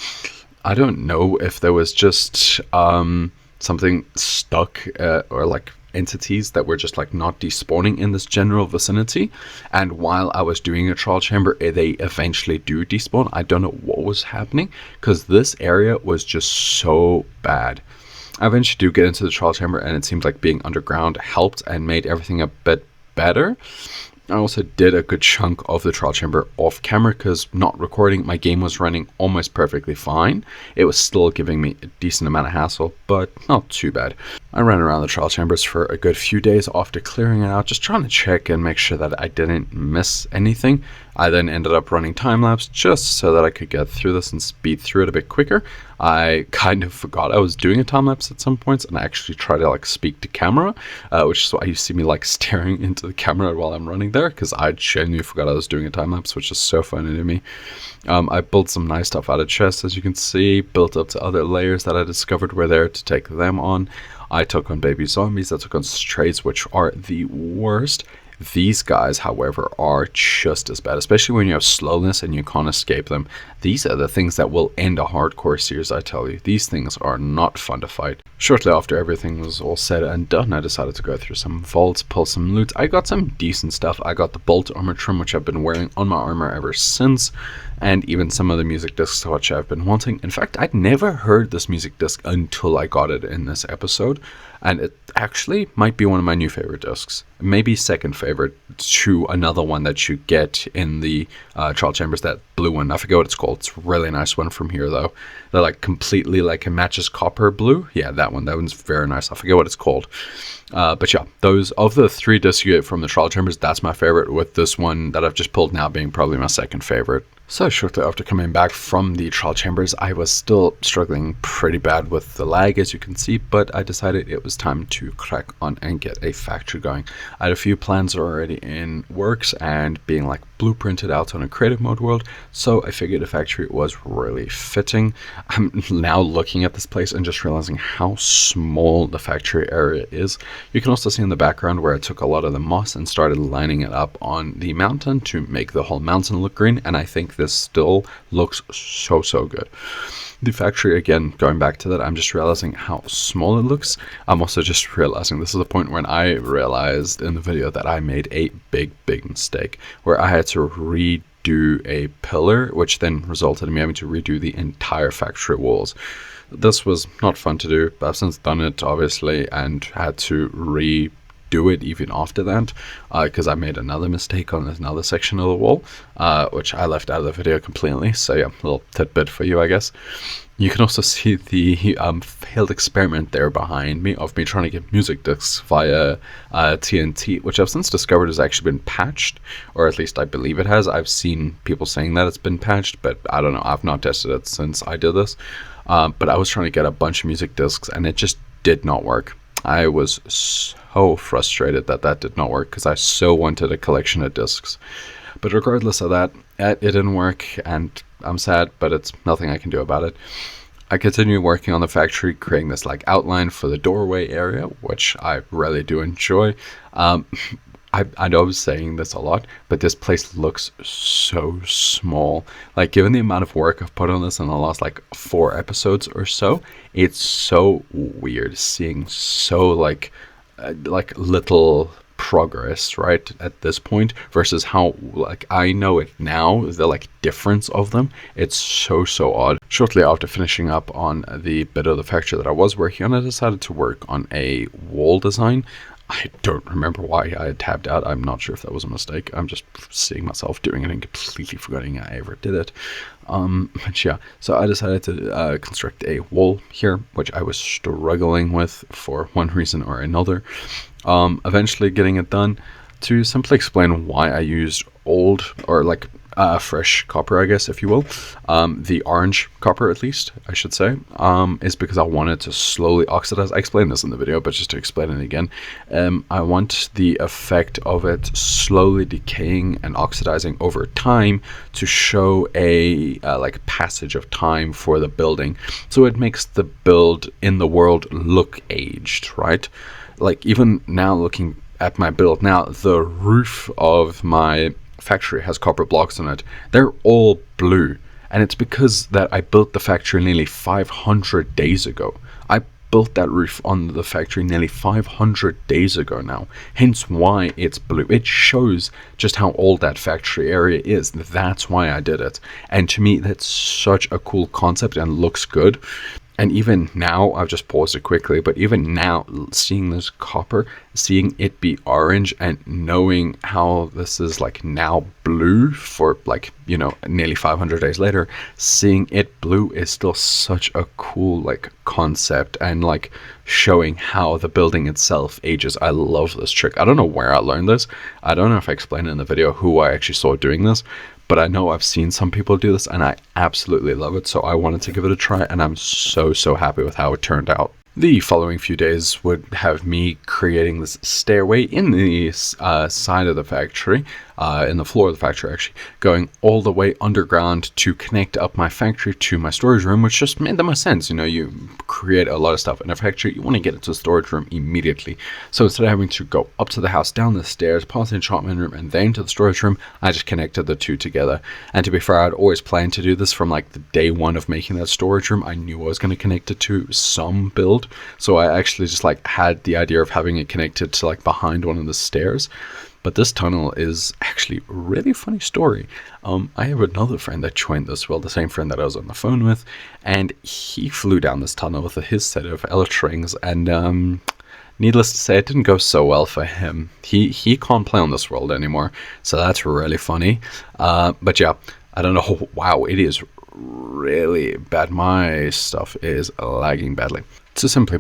I don't know if there was just something stuck or like entities that were just like not despawning in this general vicinity, and while I was doing a trial chamber they eventually do despawn. I don't know what was happening because this area was just so bad. I eventually do get into the trial chamber, and it seems like being underground helped and made everything a bit better. I also did a good chunk of the trial chamber off camera because not recording, my game was running almost perfectly fine. It was still giving me a decent amount of hassle, but not too bad. I ran around the trial chambers for a good few days after clearing it out, just trying to check and make sure that I didn't miss anything. I then ended up running time-lapse just so that I could get through this and speed through it a bit quicker. I kind of forgot I was doing a time-lapse at some points, and I actually tried to like speak to camera, which is why you see me like staring into the camera while I'm running there, because I genuinely forgot I was doing a time-lapse, which is so funny to me. I built some nice stuff out of chests, as you can see, built up to other layers that I discovered were there to take them on. I took on baby zombies, I took on strays, which are the worst. These guys, however, are just as bad, especially when you have slowness and you can't escape them. These are the things that will end a hardcore series, I tell you. These things are not fun to fight. Shortly after everything was all said and done, I decided to go through some vaults, pull some loot. I got some decent stuff. I got the bolt armor trim, which I've been wearing on my armor ever since, and even some of the music discs which I've been wanting. In fact, I'd never heard this music disc until I got it in this episode, and it actually might be one of my new favorite discs. Maybe second favorite to another one that you get in the trial chambers, that blue one. I forget what it's called. It's a really nice one from here, though. They're like completely like it matches copper blue. Yeah, that one. That one's very nice. I forget what it's called. But yeah, those of the 3 discs you get from the trial chambers, that's my favorite, with this one that I've just pulled now being probably my second favorite. So shortly after coming back from the trial chambers, I was still struggling pretty bad with the lag, as you can see, but I decided it was time to crack on and get a factory going. I had a few plans already in works and being like blueprinted out on a creative mode world, so I figured a factory was really fitting. I'm now looking at this place and just realizing how small the factory area is. You can also see in the background where I took a lot of the moss and started lining it up on the mountain to make the whole mountain look green, and I think this still looks so good. The factory, again, going back to that, I'm just realizing how small it looks. I'm also just realizing, this is the point when I realized in the video that I made a big mistake, where I had to redo a pillar, which then resulted in me having to redo the entire factory walls. This was not fun to do. I've since done it, obviously, and had to redo it even after that, because I made another mistake on another section of the wall, which I left out of the video completely. So yeah, a little tidbit for you, I guess. You can also see the failed experiment there behind me of me trying to get music discs via TNT, which I've since discovered has actually been patched, or at least I believe it has. I've seen people saying that it's been patched, but I don't know. I've not tested it since I did this. But I was trying to get a bunch of music discs and it just did not work. I was so frustrated that that did not work because I so wanted a collection of discs. But regardless of that, it didn't work and I'm sad, but it's nothing I can do about it. I continue working on the factory, creating this like outline for the doorway area, which I really do enjoy. I know I'm saying this a lot, but this place looks so small. Like, given the amount of work I've put on this in the last like 4 episodes or so, it's so weird seeing so like little progress right at this point versus how like I know it now, the like difference of them. It's so odd. Shortly after finishing up on the bit of the factory that I was working on, I decided to work on a wall design. I don't remember why I had tabbed out. I'm not sure if that was a mistake. I'm just seeing myself doing it and completely forgetting I ever did it. But yeah, so I decided to construct a wall here, which I was struggling with for one reason or another. Eventually getting it done. To simply explain why I used old or like fresh copper, I guess, if you will, the orange copper, at least I should say, is because I wanted to slowly oxidize. I explained this in the video, but just to explain it again, I want the effect of it slowly decaying and oxidizing over time to show a like passage of time for the building, so it makes the build in the world look aged, right? Like, even now, looking at my build now, the roof of my factory has copper blocks on it. They're all blue, and it's because that I built the factory nearly 500 days ago. I built that roof on the factory nearly 500 days ago now, hence why it's blue. It shows just how old that factory area is. That's why I did it, and to me that's such a cool concept and looks good. And even now, I've just paused it quickly, but even now, seeing this copper, seeing it be orange, and knowing how this is like now blue for like, you know, nearly 500 days later, seeing it blue is still such a cool like concept and like showing how the building itself ages. I love this trick. I don't know where I learned this. I don't know if I explained it in the video who I actually saw doing this, but I know I've seen some people do this and I absolutely love it. So I wanted to give it a try, and I'm so happy with how it turned out. The following few days would have me creating this stairway in the side of the factory, in the floor of the factory actually, going all the way underground to connect up my factory to my storage room, which just made the most sense. You know, you create a lot of stuff in a factory, you want to get it to the storage room immediately. So instead of having to go up to the house, down the stairs, past the enchantment room, and then to the storage room, I just connected the two together. And to be fair, I'd always planned to do this from like the day one of making that storage room. I knew I was going to connect it to some build. So I actually just like had the idea of having it connected to like behind one of the stairs. But this tunnel is actually a really funny story. I have another friend that joined this, well, the same friend that I was on the phone with, and he flew down this tunnel with his set of Elytra rings, and needless to say, it didn't go so well for him. He can't play on this world anymore, so that's really funny. But yeah, I don't know. Wow, it is really bad. My stuff is lagging badly. To simply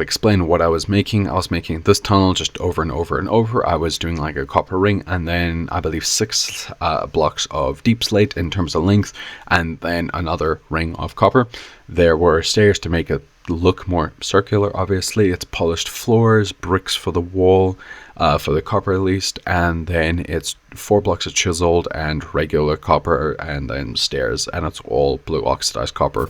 explain what I was making this tunnel just over and over and over. I was doing like a copper ring, and then I believe 6 blocks of deep slate in terms of length, and then another ring of copper. There were stairs to make it look more circular. Obviously, it's polished floors, bricks for the wall, for the copper at least, and then it's 4 blocks of chiseled and regular copper, and then stairs, and it's all blue oxidized copper.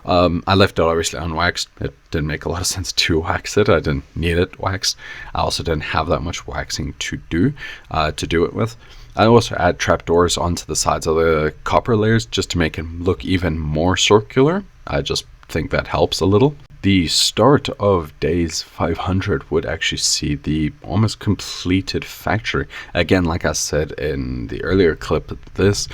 I left it obviously unwaxed. It didn't make a lot of sense to wax it. I didn't need it waxed. I also didn't have that much waxing to do it with. I also add trapdoors onto the sides of the copper layers just to make it look even more circular. I just think that helps a little. The start of days 500 would actually see the almost completed factory. Again, like I said in the earlier clip, this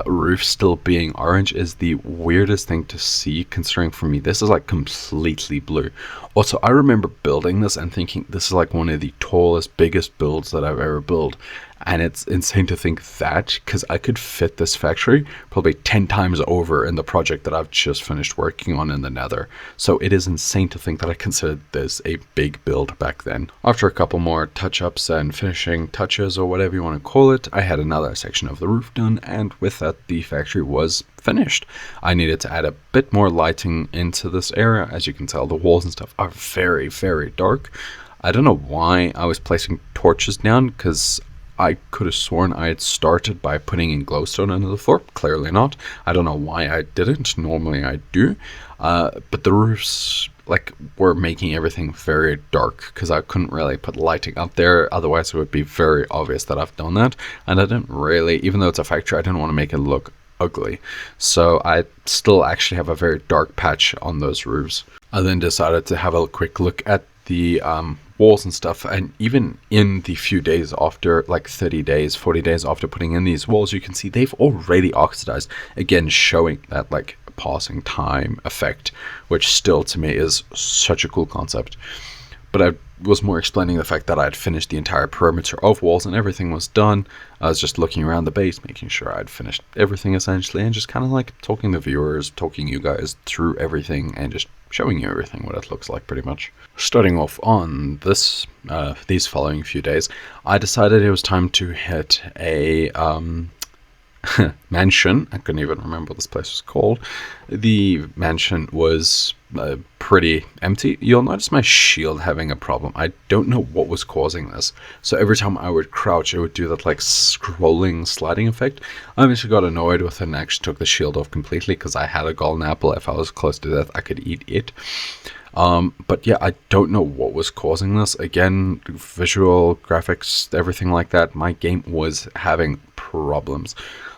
roof still being orange is the weirdest thing to see, considering for me this is like completely blue. Also, I remember building this and thinking this is like one of the tallest, biggest builds that I've ever built. And it's insane to think that, because I could fit this factory probably 10 times over in the project that I've just finished working on in the Nether. So it is insane to think that I considered this a big build back then. After a couple more touch-ups and finishing touches, or whatever you want to call it, I had another section of the roof done, and with that the factory was finished. I needed to add a bit more lighting into this area. As you can tell, the walls and stuff are very, very dark. I don't know why I was placing torches down, because I could have sworn I had started by putting in glowstone under the floor. Clearly not. I don't know why I didn't. Normally I do. But the roofs were making everything very dark, because I couldn't really put lighting up there. Otherwise it would be very obvious that I've done that. And I didn't really, even though it's a factory, I didn't want to make it look ugly. So I still actually have a very dark patch on those roofs. I then decided to have a quick look at the walls and stuff, and even in the few days after, like 30 days, 40 days after putting in these walls, you can see they've already oxidized, again showing that like passing time effect, which still to me is such a cool concept. But I was more explaining the fact that I had finished the entire perimeter of walls and everything was done. I was just looking around the base, making sure I'd finished everything essentially, and just kind of like talking to viewers, talking you guys through everything, and just showing you everything, what it looks like pretty much. Starting off on this, these following few days, I decided it was time to hit a mansion. I couldn't even remember what this place was called. The mansion was pretty empty. You'll notice my shield having a problem. I don't know what was causing this. So every time I would crouch, it would do that like scrolling sliding effect. I eventually got annoyed with it and actually took the shield off completely, because I had a golden apple. If I was close to death, I could eat it. But yeah, I don't know what was causing this. Again, visual graphics, everything like that, my game was having problems.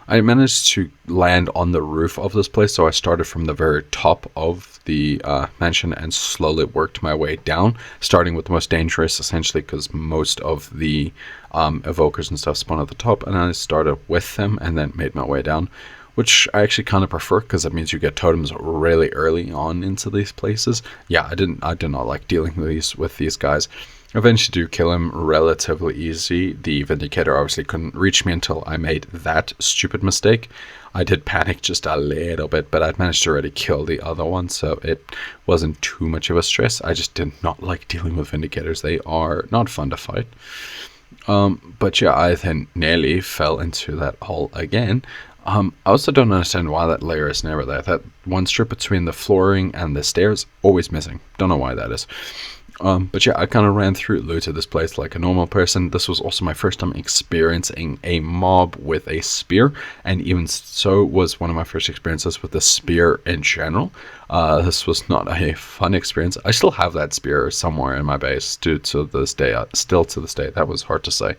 I managed to land on the roof of this place, so I started from the very top of the mansion and slowly worked my way down, starting with the most dangerous, essentially, because most of the evokers and stuff spawn at the top, and I started with them and then made my way down, which I actually kind of prefer, because that means you get totems really early on into these places. Yeah, I did not like dealing with these guys. Eventually do kill him relatively easy. The Vindicator obviously couldn't reach me until I made that stupid mistake. I did panic just a little bit, but I'd managed to already kill the other one, so it wasn't too much of a stress. I just did not like dealing with Vindicators. They are not fun to fight. But yeah, I then nearly fell into that hole again. I also don't understand why that layer is never there. That one strip between the flooring and the stairs, always missing. Don't know why that is. But yeah, I kind of ran through, looted this place like a normal person. This was also my first time experiencing a mob with a spear, and even so was one of my first experiences with the spear in general. This was not a fun experience. I still have that spear somewhere in my base to this day. Still to this day, that was hard to say.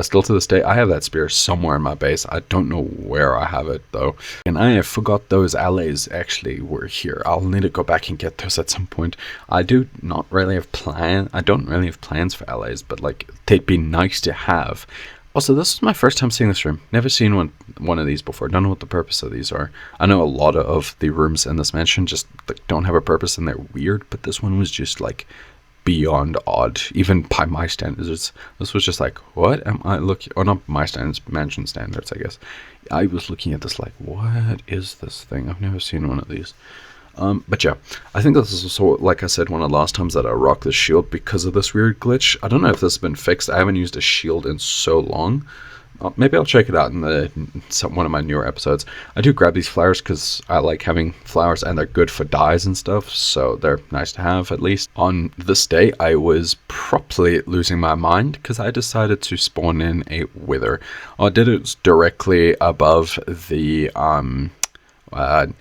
Still to this day, I have that spear somewhere in my base. I don't know where I have it though. And I forgot those allays actually were here. I'll need to go back and get those at some point. I do not really have I don't really have plans for allays, but like they'd be nice to have. Also, this is my first time seeing this room. Never seen one of these before. Don't know what the purpose of these are. I know a lot of the rooms in this mansion just like, don't have a purpose and they're weird, but this one was just like beyond odd, even by my standards. This was just like, what am I looking? Or not my standards, mansion standards, I guess. I was looking at this like, what is this thing? I've never seen one of these. But yeah, I think this is also, like I said, one of the last times that I rocked the shield because of this weird glitch. I don't know if this has been fixed. I haven't used a shield in so long. Maybe I'll check it out in one of my newer episodes. I do grab these flowers because I like having flowers and they're good for dyes and stuff, so they're nice to have at least. On this day, I was properly losing my mind because I decided to spawn in a wither. I did it directly above the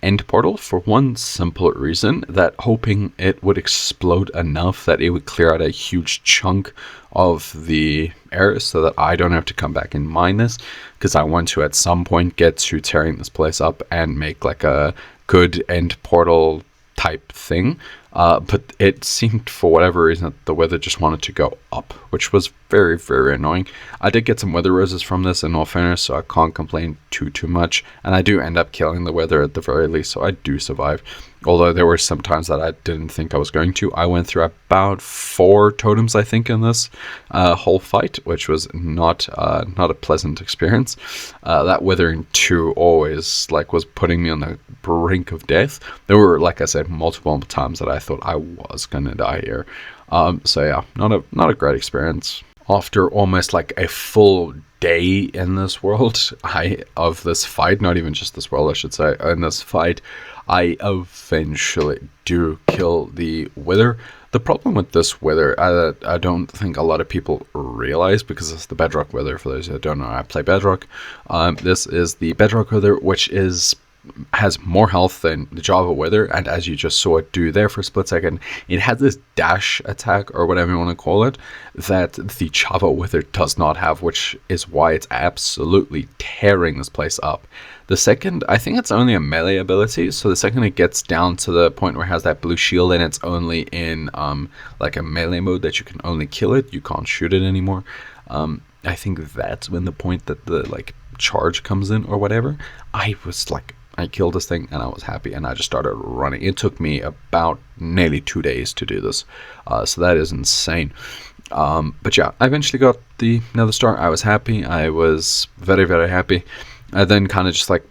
end portal for one simple reason, that hoping it would explode enough that it would clear out a huge chunk of the area so that I don't have to come back and mine this, because I want to at some point get to tearing this place up and make like a good end portal type thing. But it seemed for whatever reason that the weather just wanted to go up, which was very, very annoying. I did get some weather roses from this in all fairness, so I can't complain too much. And I do end up killing the weather at the very least, so I do survive. Although there were some times that I didn't think I was going to. I went through about 4 totems, I think, in this whole fight, which was not a pleasant experience. That withering 2 always like was putting me on the brink of death. There were, like I said, multiple times that I thought I was gonna die here. So yeah, not a great experience. After almost like a full day in this world, of this fight, not even just this world, I should say, in this fight, I eventually do kill the wither. The problem with this wither, I don't think a lot of people realize, because it's the bedrock wither. For those who don't know, I play bedrock. This is the bedrock wither, which has more health than the Java Wither, and as you just saw it do there for a split second, it has this dash attack, or whatever you want to call it, that the Java Wither does not have, which is why it's absolutely tearing this place up. The second, I think it's only a melee ability, so the second it gets down to the point where it has that blue shield and it's only in like a melee mode that you can only kill it, you can't shoot it anymore. I think that's when the point that the like charge comes in or whatever. I killed this thing and I was happy and I just started running. It took me about nearly 2 days to do this. So that is insane. But yeah, I eventually got the Nether Star. I was happy. I was very, very happy. I then kind of just like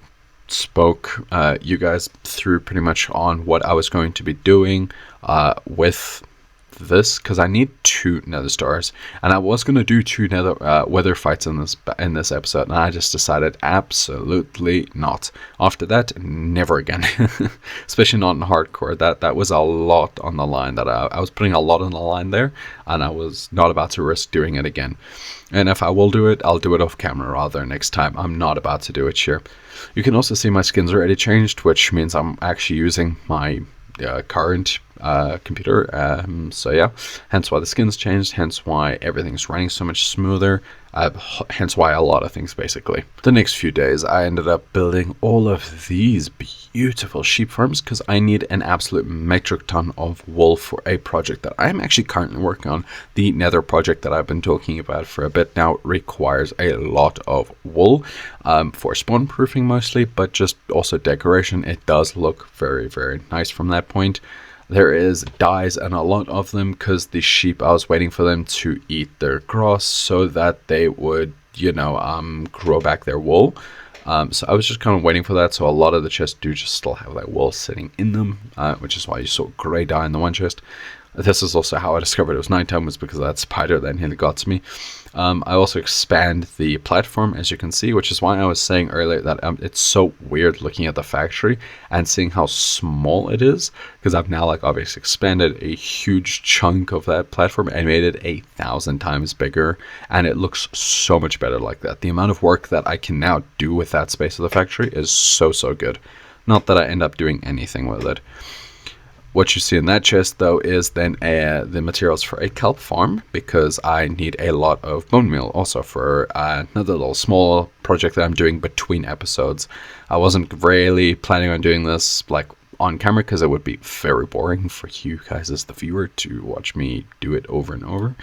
spoke you guys through pretty much on what I was going to be doing with this, because I need 2 Nether Stars, and I was going to do 2 weather fights in this episode, and I just decided absolutely not. After that, never again. Especially not in hardcore. That was a lot on the line. That I was putting a lot on the line there, and I was not about to risk doing it again. And if I will do it, I'll do it off camera rather next time. I'm not about to do it here. You can also see my skins already changed, which means I'm actually using my current computer, so yeah, hence why the skin's changed, hence why everything's running so much smoother, hence why a lot of things basically. The next few days I ended up building all of these beautiful sheep farms because I need an absolute metric ton of wool for a project that I'm actually currently working on. The nether project that I've been talking about for a bit now requires a lot of wool for spawn proofing mostly, but just also decoration. It does look very, very nice from that point. There is dyes and a lot of them because the sheep, I was waiting for them to eat their grass so that they would, grow back their wool. So I was just kind of waiting for that. So a lot of the chests do just still have that wool sitting in them, which is why you saw grey dye in the one chest. This is also how I discovered it was nighttime, was because of that spider that nearly got to me. I also expand the platform, as you can see, which is why I was saying earlier that it's so weird looking at the factory and seeing how small it is, because I've now like obviously expanded a huge chunk of that platform and made it 1,000 times bigger, and it looks so much better like that. The amount of work that I can now do with that space of the factory is so good. Not that I end up doing anything with it. What you see in that chest, though, is then the materials for a kelp farm, because I need a lot of bone meal also for another little small project that I'm doing between episodes. I wasn't really planning on doing this like on camera, because it would be very boring for you guys as the viewer to watch me do it over and over.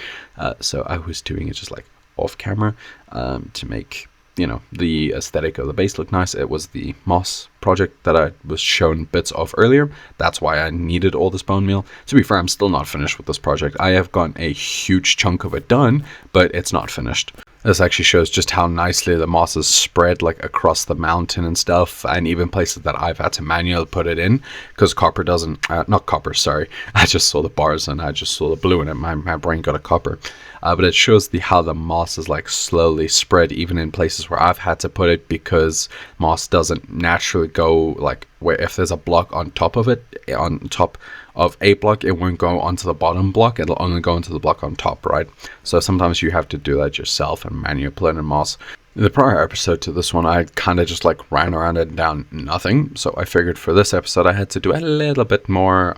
So I was doing it just like off camera to make, you know, the aesthetic of the base look nice. It was the moss project that I was shown bits of earlier. That's why I needed all this bone meal. To be fair, I'm still not finished with this project. I have gotten a huge chunk of it done, but it's not finished. This actually shows just how nicely the moss is spread like across the mountain and stuff, and even places that I've had to manually put it in, because copper doesn't, not copper, sorry. I just saw the bars and I just saw the blue in it. My brain got a copper. But it shows how the moss is like slowly spread even in places where I've had to put it, because moss doesn't naturally go like where if there's a block on top of it, on top of a block, it won't go onto the bottom block. It'll only go into the block on top, right? So sometimes you have to do that yourself and manually put in moss. In the prior episode to this one, I kind of just like ran around it and down nothing. So I figured for this episode, I had to do a little bit more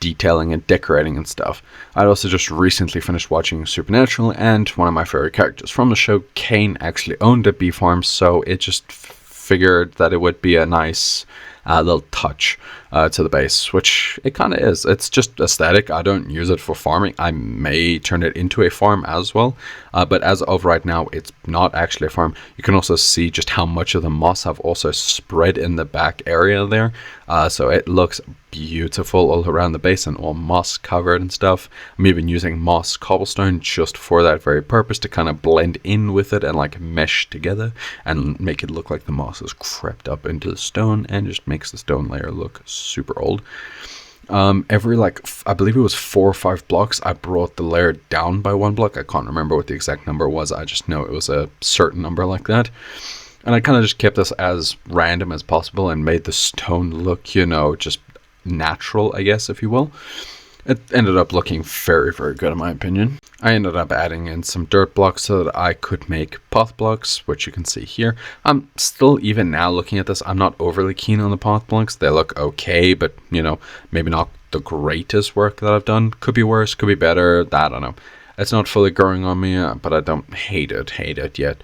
detailing and decorating and stuff. I'd also just recently finished watching Supernatural, and one of my favorite characters from the show, Kane, actually owned a bee farm, so it just figured that it would be a nice little touch to the base, which it kind of is. It's just aesthetic. I don't use it for farming. I may turn it into a farm as well, but as of right now, it's not actually a farm. You can also see just how much of the moss have also spread in the back area there, so it looks beautiful all around the base and all moss covered and stuff. I'm even using moss cobblestone just for that very purpose, to kind of blend in with it and like mesh together and make it look like the moss is crept up into the stone, and just makes the stone layer look super old. Every I believe it was 4 or 5 blocks, I brought the layer down by 1 block. I can't remember what the exact number was. I just know it was a certain number like that. And I kind of just kept this as random as possible and made the stone look, you know, just natural, I guess, if you will. It ended up looking very good in my opinion. I ended up adding in some dirt blocks so that I could make path blocks, which you can see here. I'm still, even now looking at this, I'm not overly keen on the path blocks. They look okay, but you know, maybe not the greatest work that I've done. Could be worse, could be better, I don't know. It's not fully growing on me, but I don't hate it yet.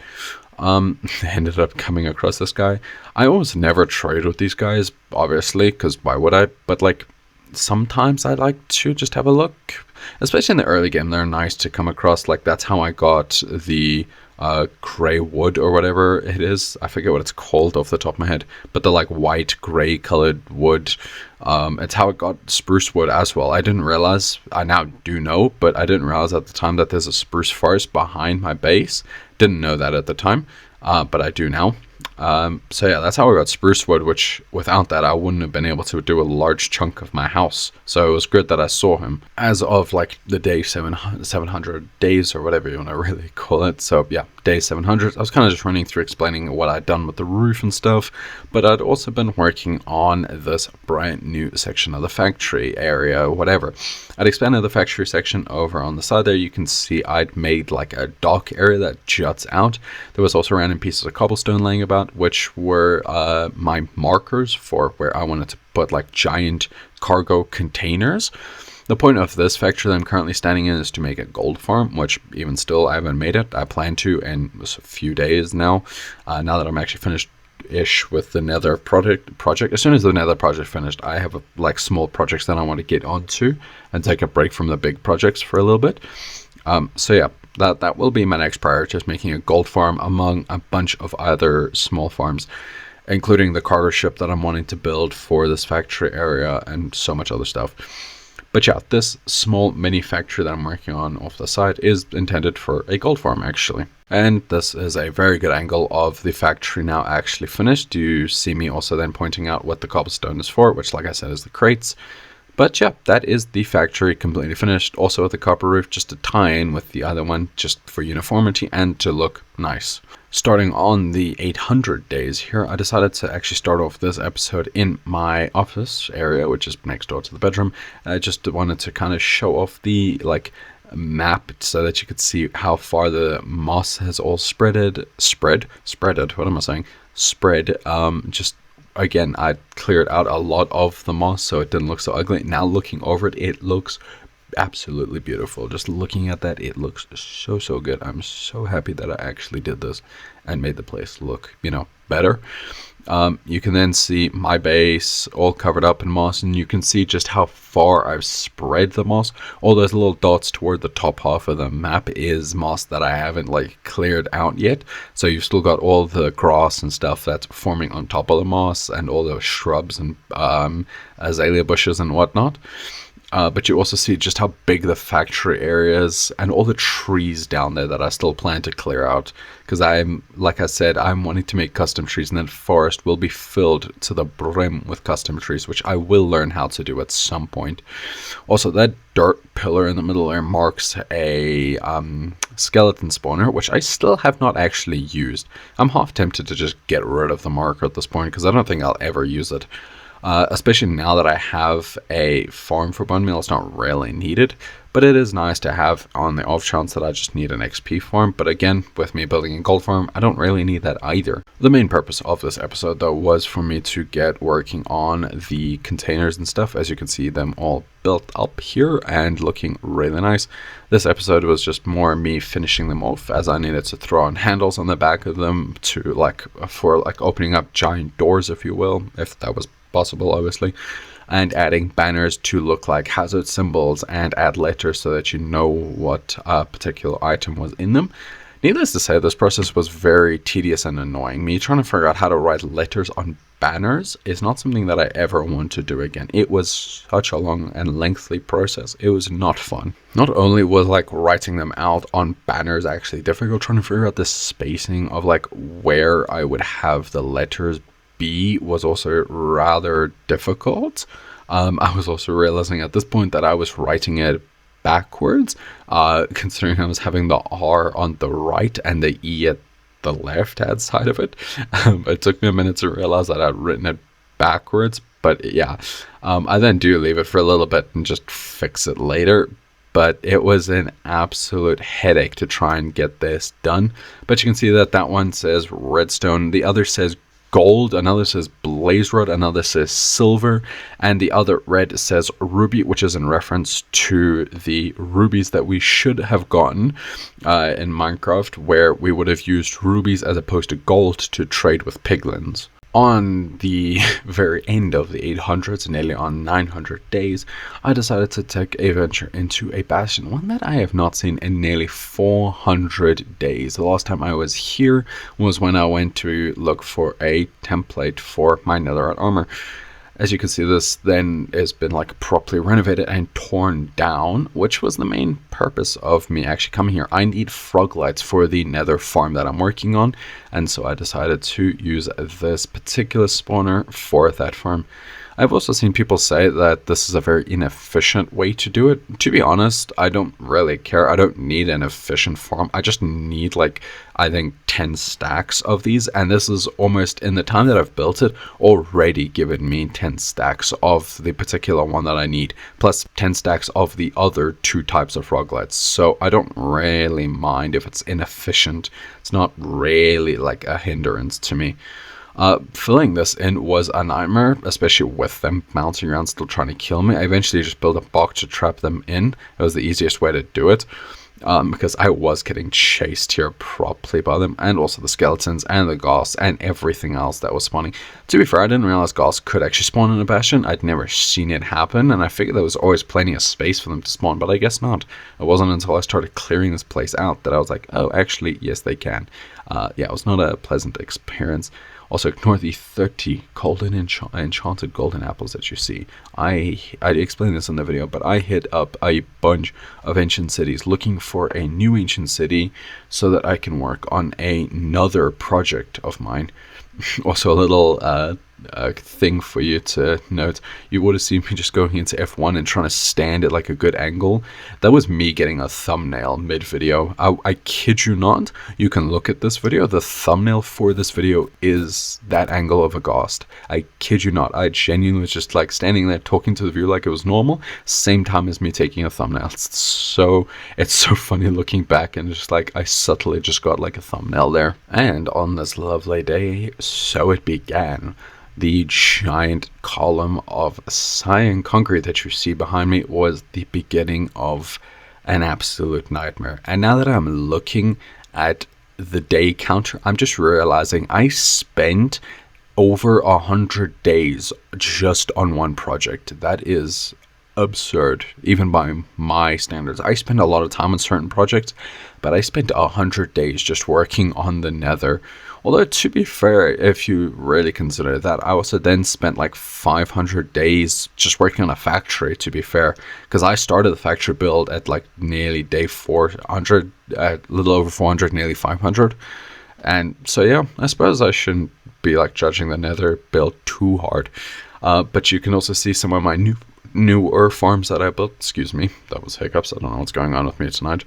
I ended up coming across this guy. I almost never trade with these guys, obviously, because why would I? But like, sometimes I like to just have a look, especially in the early game. They're nice to come across. Like, that's how I got the gray wood or whatever it is. I forget what it's called off the top of my head, but the like white gray colored wood. It's how I got spruce wood as well. I didn't realize, I now do know, but I didn't realize at the time that there's a spruce forest behind my base. Didn't know that at the time, but I do now. So yeah, that's how I got spruce wood, which without that I wouldn't have been able to do a large chunk of my house. So it was good that I saw him as of like the day 700 days or whatever you want to really call it. So yeah, day 700. I was kind of just running through explaining what I'd done with the roof and stuff, but I'd also been working on this brand new section of the factory area, whatever. I'd expanded the factory section over on the side there. You can see I'd made like a dock area that juts out. There was also random pieces of cobblestone laying about, which were my markers for where I wanted to put like giant cargo containers. The point of this factory that I'm currently standing in is to make a gold farm, which even still I haven't made it. I plan to in a few days now. Now that I'm actually finished-ish with the nether project. As soon as the nether project finished, I have like small projects that I want to get onto and take a break from the big projects for a little bit. So yeah, that will be my next priority, is making a gold farm among a bunch of other small farms, including the cargo ship that I'm wanting to build for this factory area and so much other stuff. But yeah, this small mini factory that I'm working on off the side is intended for a gold farm actually. And this is a very good angle of the factory now actually finished. You see me also then pointing out what the cobblestone is for, which like I said is the crates. But yeah, that is the factory completely finished. Also with the copper roof, just to tie in with the other one, just for uniformity and to look nice. Starting on the 800 days here, I decided to actually start off this episode in my office area, which is next door to the bedroom. I just wanted to kind of show off the map so that you could see how far the moss has all spreaded. What am I saying? Spread. Just again, I cleared out a lot of the moss so it didn't look so ugly. Now looking over it, it looks absolutely beautiful. Just looking at that, it looks so good. I'm so happy that I actually did this and made the place look, better. You can then see my base all covered up in moss, and you can see just how far I've spread the moss. All those little dots toward the top half of the map is moss that I haven't cleared out yet. So you've still got all the grass and stuff that's forming on top of the moss, and all those shrubs and azalea bushes and whatnot. But you also see just how big the factory area is and all the trees down there that I still plan to clear out. Because like I said, I'm wanting to make custom trees, and that forest will be filled to the brim with custom trees, which I will learn how to do at some point. Also, that dirt pillar in the middle there marks a skeleton spawner, which I still have not actually used. I'm half tempted to just get rid of the marker at this point, because I don't think I'll ever use it. Especially now that I have a farm for bone meal, it's not really needed, but it is nice to have on the off chance that I just need an XP farm. But again, with me building a gold farm, I don't really need that either. The main purpose of this episode, though, was for me to get working on the containers and stuff. As you can see, them all built up here and looking really nice. This episode was just more me finishing them off, as I needed to throw on handles on the back of them to for opening up giant doors, if you will, if that was possible, obviously, and adding banners to look like hazard symbols and add letters so that you know what particular item was in them. Needless to say, this process was very tedious and annoying. Me trying to figure out how to write letters on banners is not something that I ever want to do again. It was such a long and lengthy process. It was not fun. Not only was writing them out on banners actually difficult, trying to figure out the spacing of where I would have the letters B was also rather difficult. I was also realizing at this point that I was writing it backwards, considering I was having the R on the right and the E at the left hand side of it. It took me a minute to realize that I'd written it backwards, but yeah, I then do leave it for a little bit and just fix it later. But it was an absolute headache to try and get this done. But you can see that one says redstone, the other says gold, another says blaze rod, another says silver, and the other red says ruby, which is in reference to the rubies that we should have gotten in Minecraft, where we would have used rubies as opposed to gold to trade with piglins. On the very end of the 800s, nearly on 900 days, I decided to take a venture into a bastion, one that I have not seen in nearly 400 days. The last time I was here was when I went to look for a template for my netherite armor. As you can see, this then has been properly renovated and torn down, which was the main purpose of me actually coming here. I need frog lights for the nether farm that I'm working on, and so I decided to use this particular spawner for that farm. I've also seen people say that this is a very inefficient way to do it. To be honest, I don't really care. I don't need an efficient farm. I just need I think 10 stacks of these, and this is almost, in the time that I've built it, already given me 10 stacks of the particular one that I need, plus 10 stacks of the other 2 types of roguelites. So I don't really mind if it's inefficient. It's not really a hindrance to me. Filling this in was a nightmare, especially with them bouncing around still trying to kill me. I eventually just built a box to trap them in. It was the easiest way to do it, because I was getting chased here properly by them, and also the skeletons and the ghosts and everything else that was spawning. To be fair, I didn't realize ghosts could actually spawn in a bastion. I'd never seen it happen, and I figured there was always plenty of space for them to spawn, but I guess not. It wasn't until I started clearing this place out that I was like, oh, actually, yes, they can. Yeah, it was not a pleasant experience. Also, ignore the 30 golden enchanted golden apples that you see. I explained this in the video, but I hit up a bunch of ancient cities looking for a new ancient city so that I can work on another project of mine. Also, a little thing for you to note. You would have seen me just going into F1 and trying to stand at like a good angle. That was me getting a thumbnail mid-video. I kid you not. You can look at this video. The thumbnail for this video is that angle of a ghost. I kid you not. I genuinely was just like standing there talking to the viewer like it was normal, same time as me taking a thumbnail. It's so funny looking back, and just like I subtly just got like a thumbnail there. And on this lovely day, so it began. The giant column of cyan concrete that you see behind me was the beginning of an absolute nightmare. And now that I'm looking at the day counter, I'm just realizing I spent over 100 days just on one project. That is absurd, even by my standards. I spend a lot of time on certain projects, but I spent 100 days just working on the Nether. Although, to be fair, if you really consider that, I also then spent like 500 days just working on a factory, to be fair, because I started the factory build at like nearly day 400, a little over 400, nearly 500. And so, yeah, I suppose I shouldn't be like judging the Nether build too hard. But you can also see some of my newer farms that I built. Excuse me, that was hiccups. I don't know what's going on with me tonight.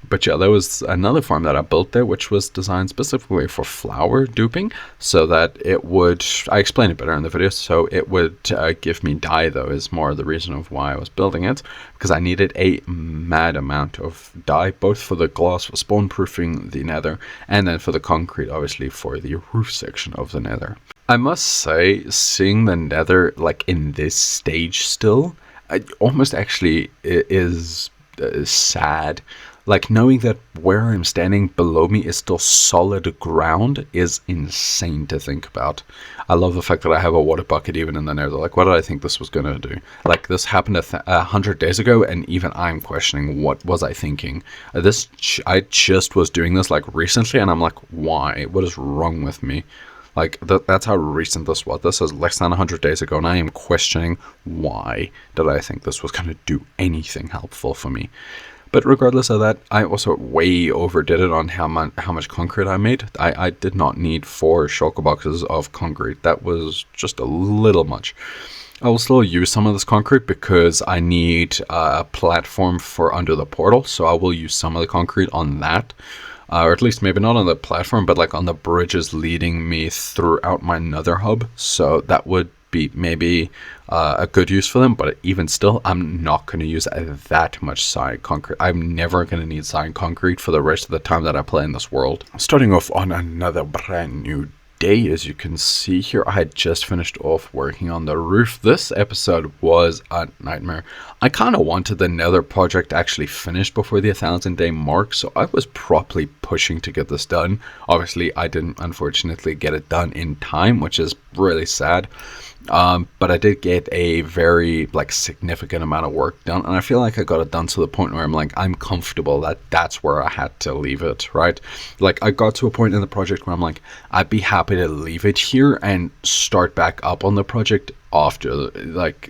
But yeah, there was another farm that I built there, which was designed specifically for flower duping, so that it would, I explained it better in the video, so it would give me dye, though, is more the reason of why I was building it, because I needed a mad amount of dye, both for the glass for spawn proofing the Nether, and then for the concrete, obviously, for the roof section of the Nether. I must say, seeing the Nether like in this stage still, almost actually is sad. Like, knowing that where I'm standing below me is still solid ground is insane to think about. I love the fact that I have a water bucket even in the Nether. Like, what did I think this was going to do? Like, this happened 100 days ago, and even I'm questioning what was I thinking. I just was doing this like recently, and I'm like, why? What is wrong with me? Like, that's how recent this was. This is less than 100 days ago, and I am questioning why did I think this was going to do anything helpful for me. But regardless of that, I also way overdid it on how much concrete I made. I did not need 4 shulker boxes of concrete. That was just a little much. I will still use some of this concrete because I need a platform for under the portal. So I will use some of the concrete on that. Or at least maybe not on the platform, but like on the bridges leading me throughout my Nether hub. So that would be maybe a good use for them, but even still, I'm not going to use that much cyan concrete. I'm never going to need cyan concrete for the rest of the time that I play in this world. Starting off on another brand new day, as you can see here, I had just finished off working on the roof. This episode was a nightmare. I kind of wanted the Nether project actually finished before the 1,000-day mark, so I was properly pushing to get this done. Obviously, I didn't unfortunately get it done in time, which is really sad. But I did get a very significant amount of work done, and I feel like I got it done to the point where I'm like, I'm comfortable that that's where I had to leave it, right? Like, I got to a point in the project where I'm like, I'd be happy to leave it here and start back up on the project after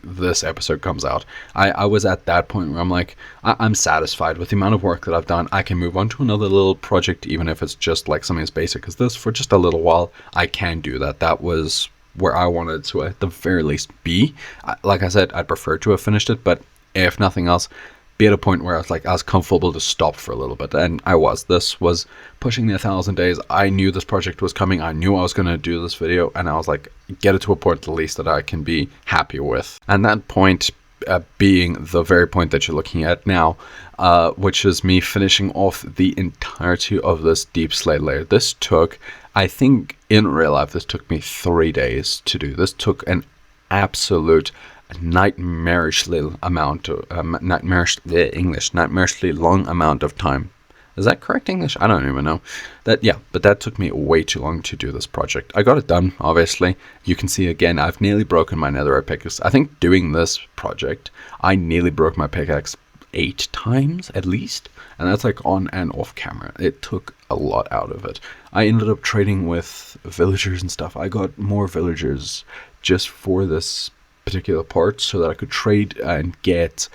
this episode comes out. I was at that point where I'm like, I'm satisfied with the amount of work that I've done. I can move on to another little project, even if it's just like something as basic as this for just a little while. I can do that. That was where I wanted to at the very least be. Like I said, I'd prefer to have finished it, but if nothing else, be at a point where I was comfortable to stop for a little bit. And I was. This was pushing the 1,000 days. I knew this project was coming. I knew I was going to do this video, and I was like, get it to a point at least that I can be happy with. And that point being the very point that you're looking at now, which is me finishing off the entirety of this deep slate layer. This took, I think in real life, this took me 3 days to do. This took an absolute nightmarishly long amount of time. Is that correct English? I don't even know. But that took me way too long to do this project. I got it done, obviously. You can see again, I've nearly broken my netherite pickaxe. I think doing this project, I nearly broke my pickaxe 8 times at least, and that's like on and off camera. It took a lot out of it. I ended up trading with villagers and stuff. I got more villagers just for this particular part so that I could trade and get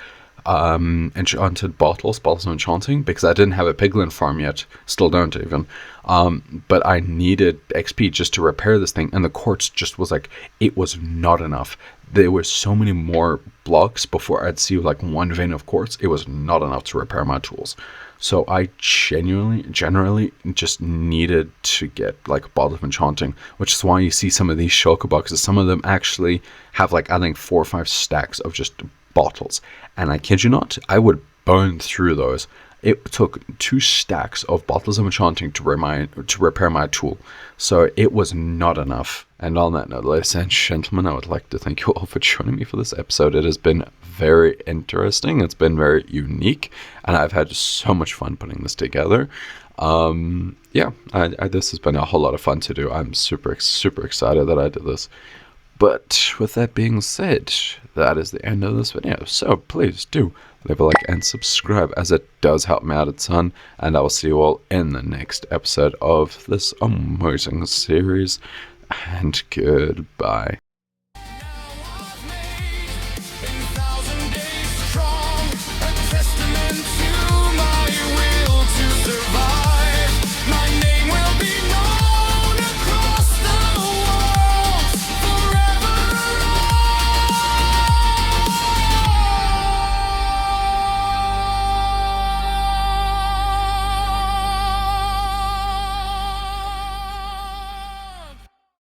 enchanted bottles of enchanting, because I didn't have a piglin farm yet, still don't even. But I needed XP just to repair this thing, and the quartz just was like, it was not enough. There were so many more blocks before I'd see like one vein of quartz. It was not enough to repair my tools. So I generally just needed to get like a bottle of enchanting, which is why you see some of these shulker boxes. Some of them actually have like, I think 4 or 5 stacks of just bottles. And I kid you not, I would burn through those. It took 2 stacks of bottles of enchanting to repair my tool. So it was not enough. And on that note, ladies and gentlemen, I would like to thank you all for joining me for this episode. It has been very interesting. It's been very unique. And I've had so much fun putting this together. This has been a whole lot of fun to do. I'm super excited that I did this. But with that being said, that is the end of this video. So please do leave a like and subscribe, as it does help me out a ton. And I will see you all in the next episode of this amazing series. And goodbye.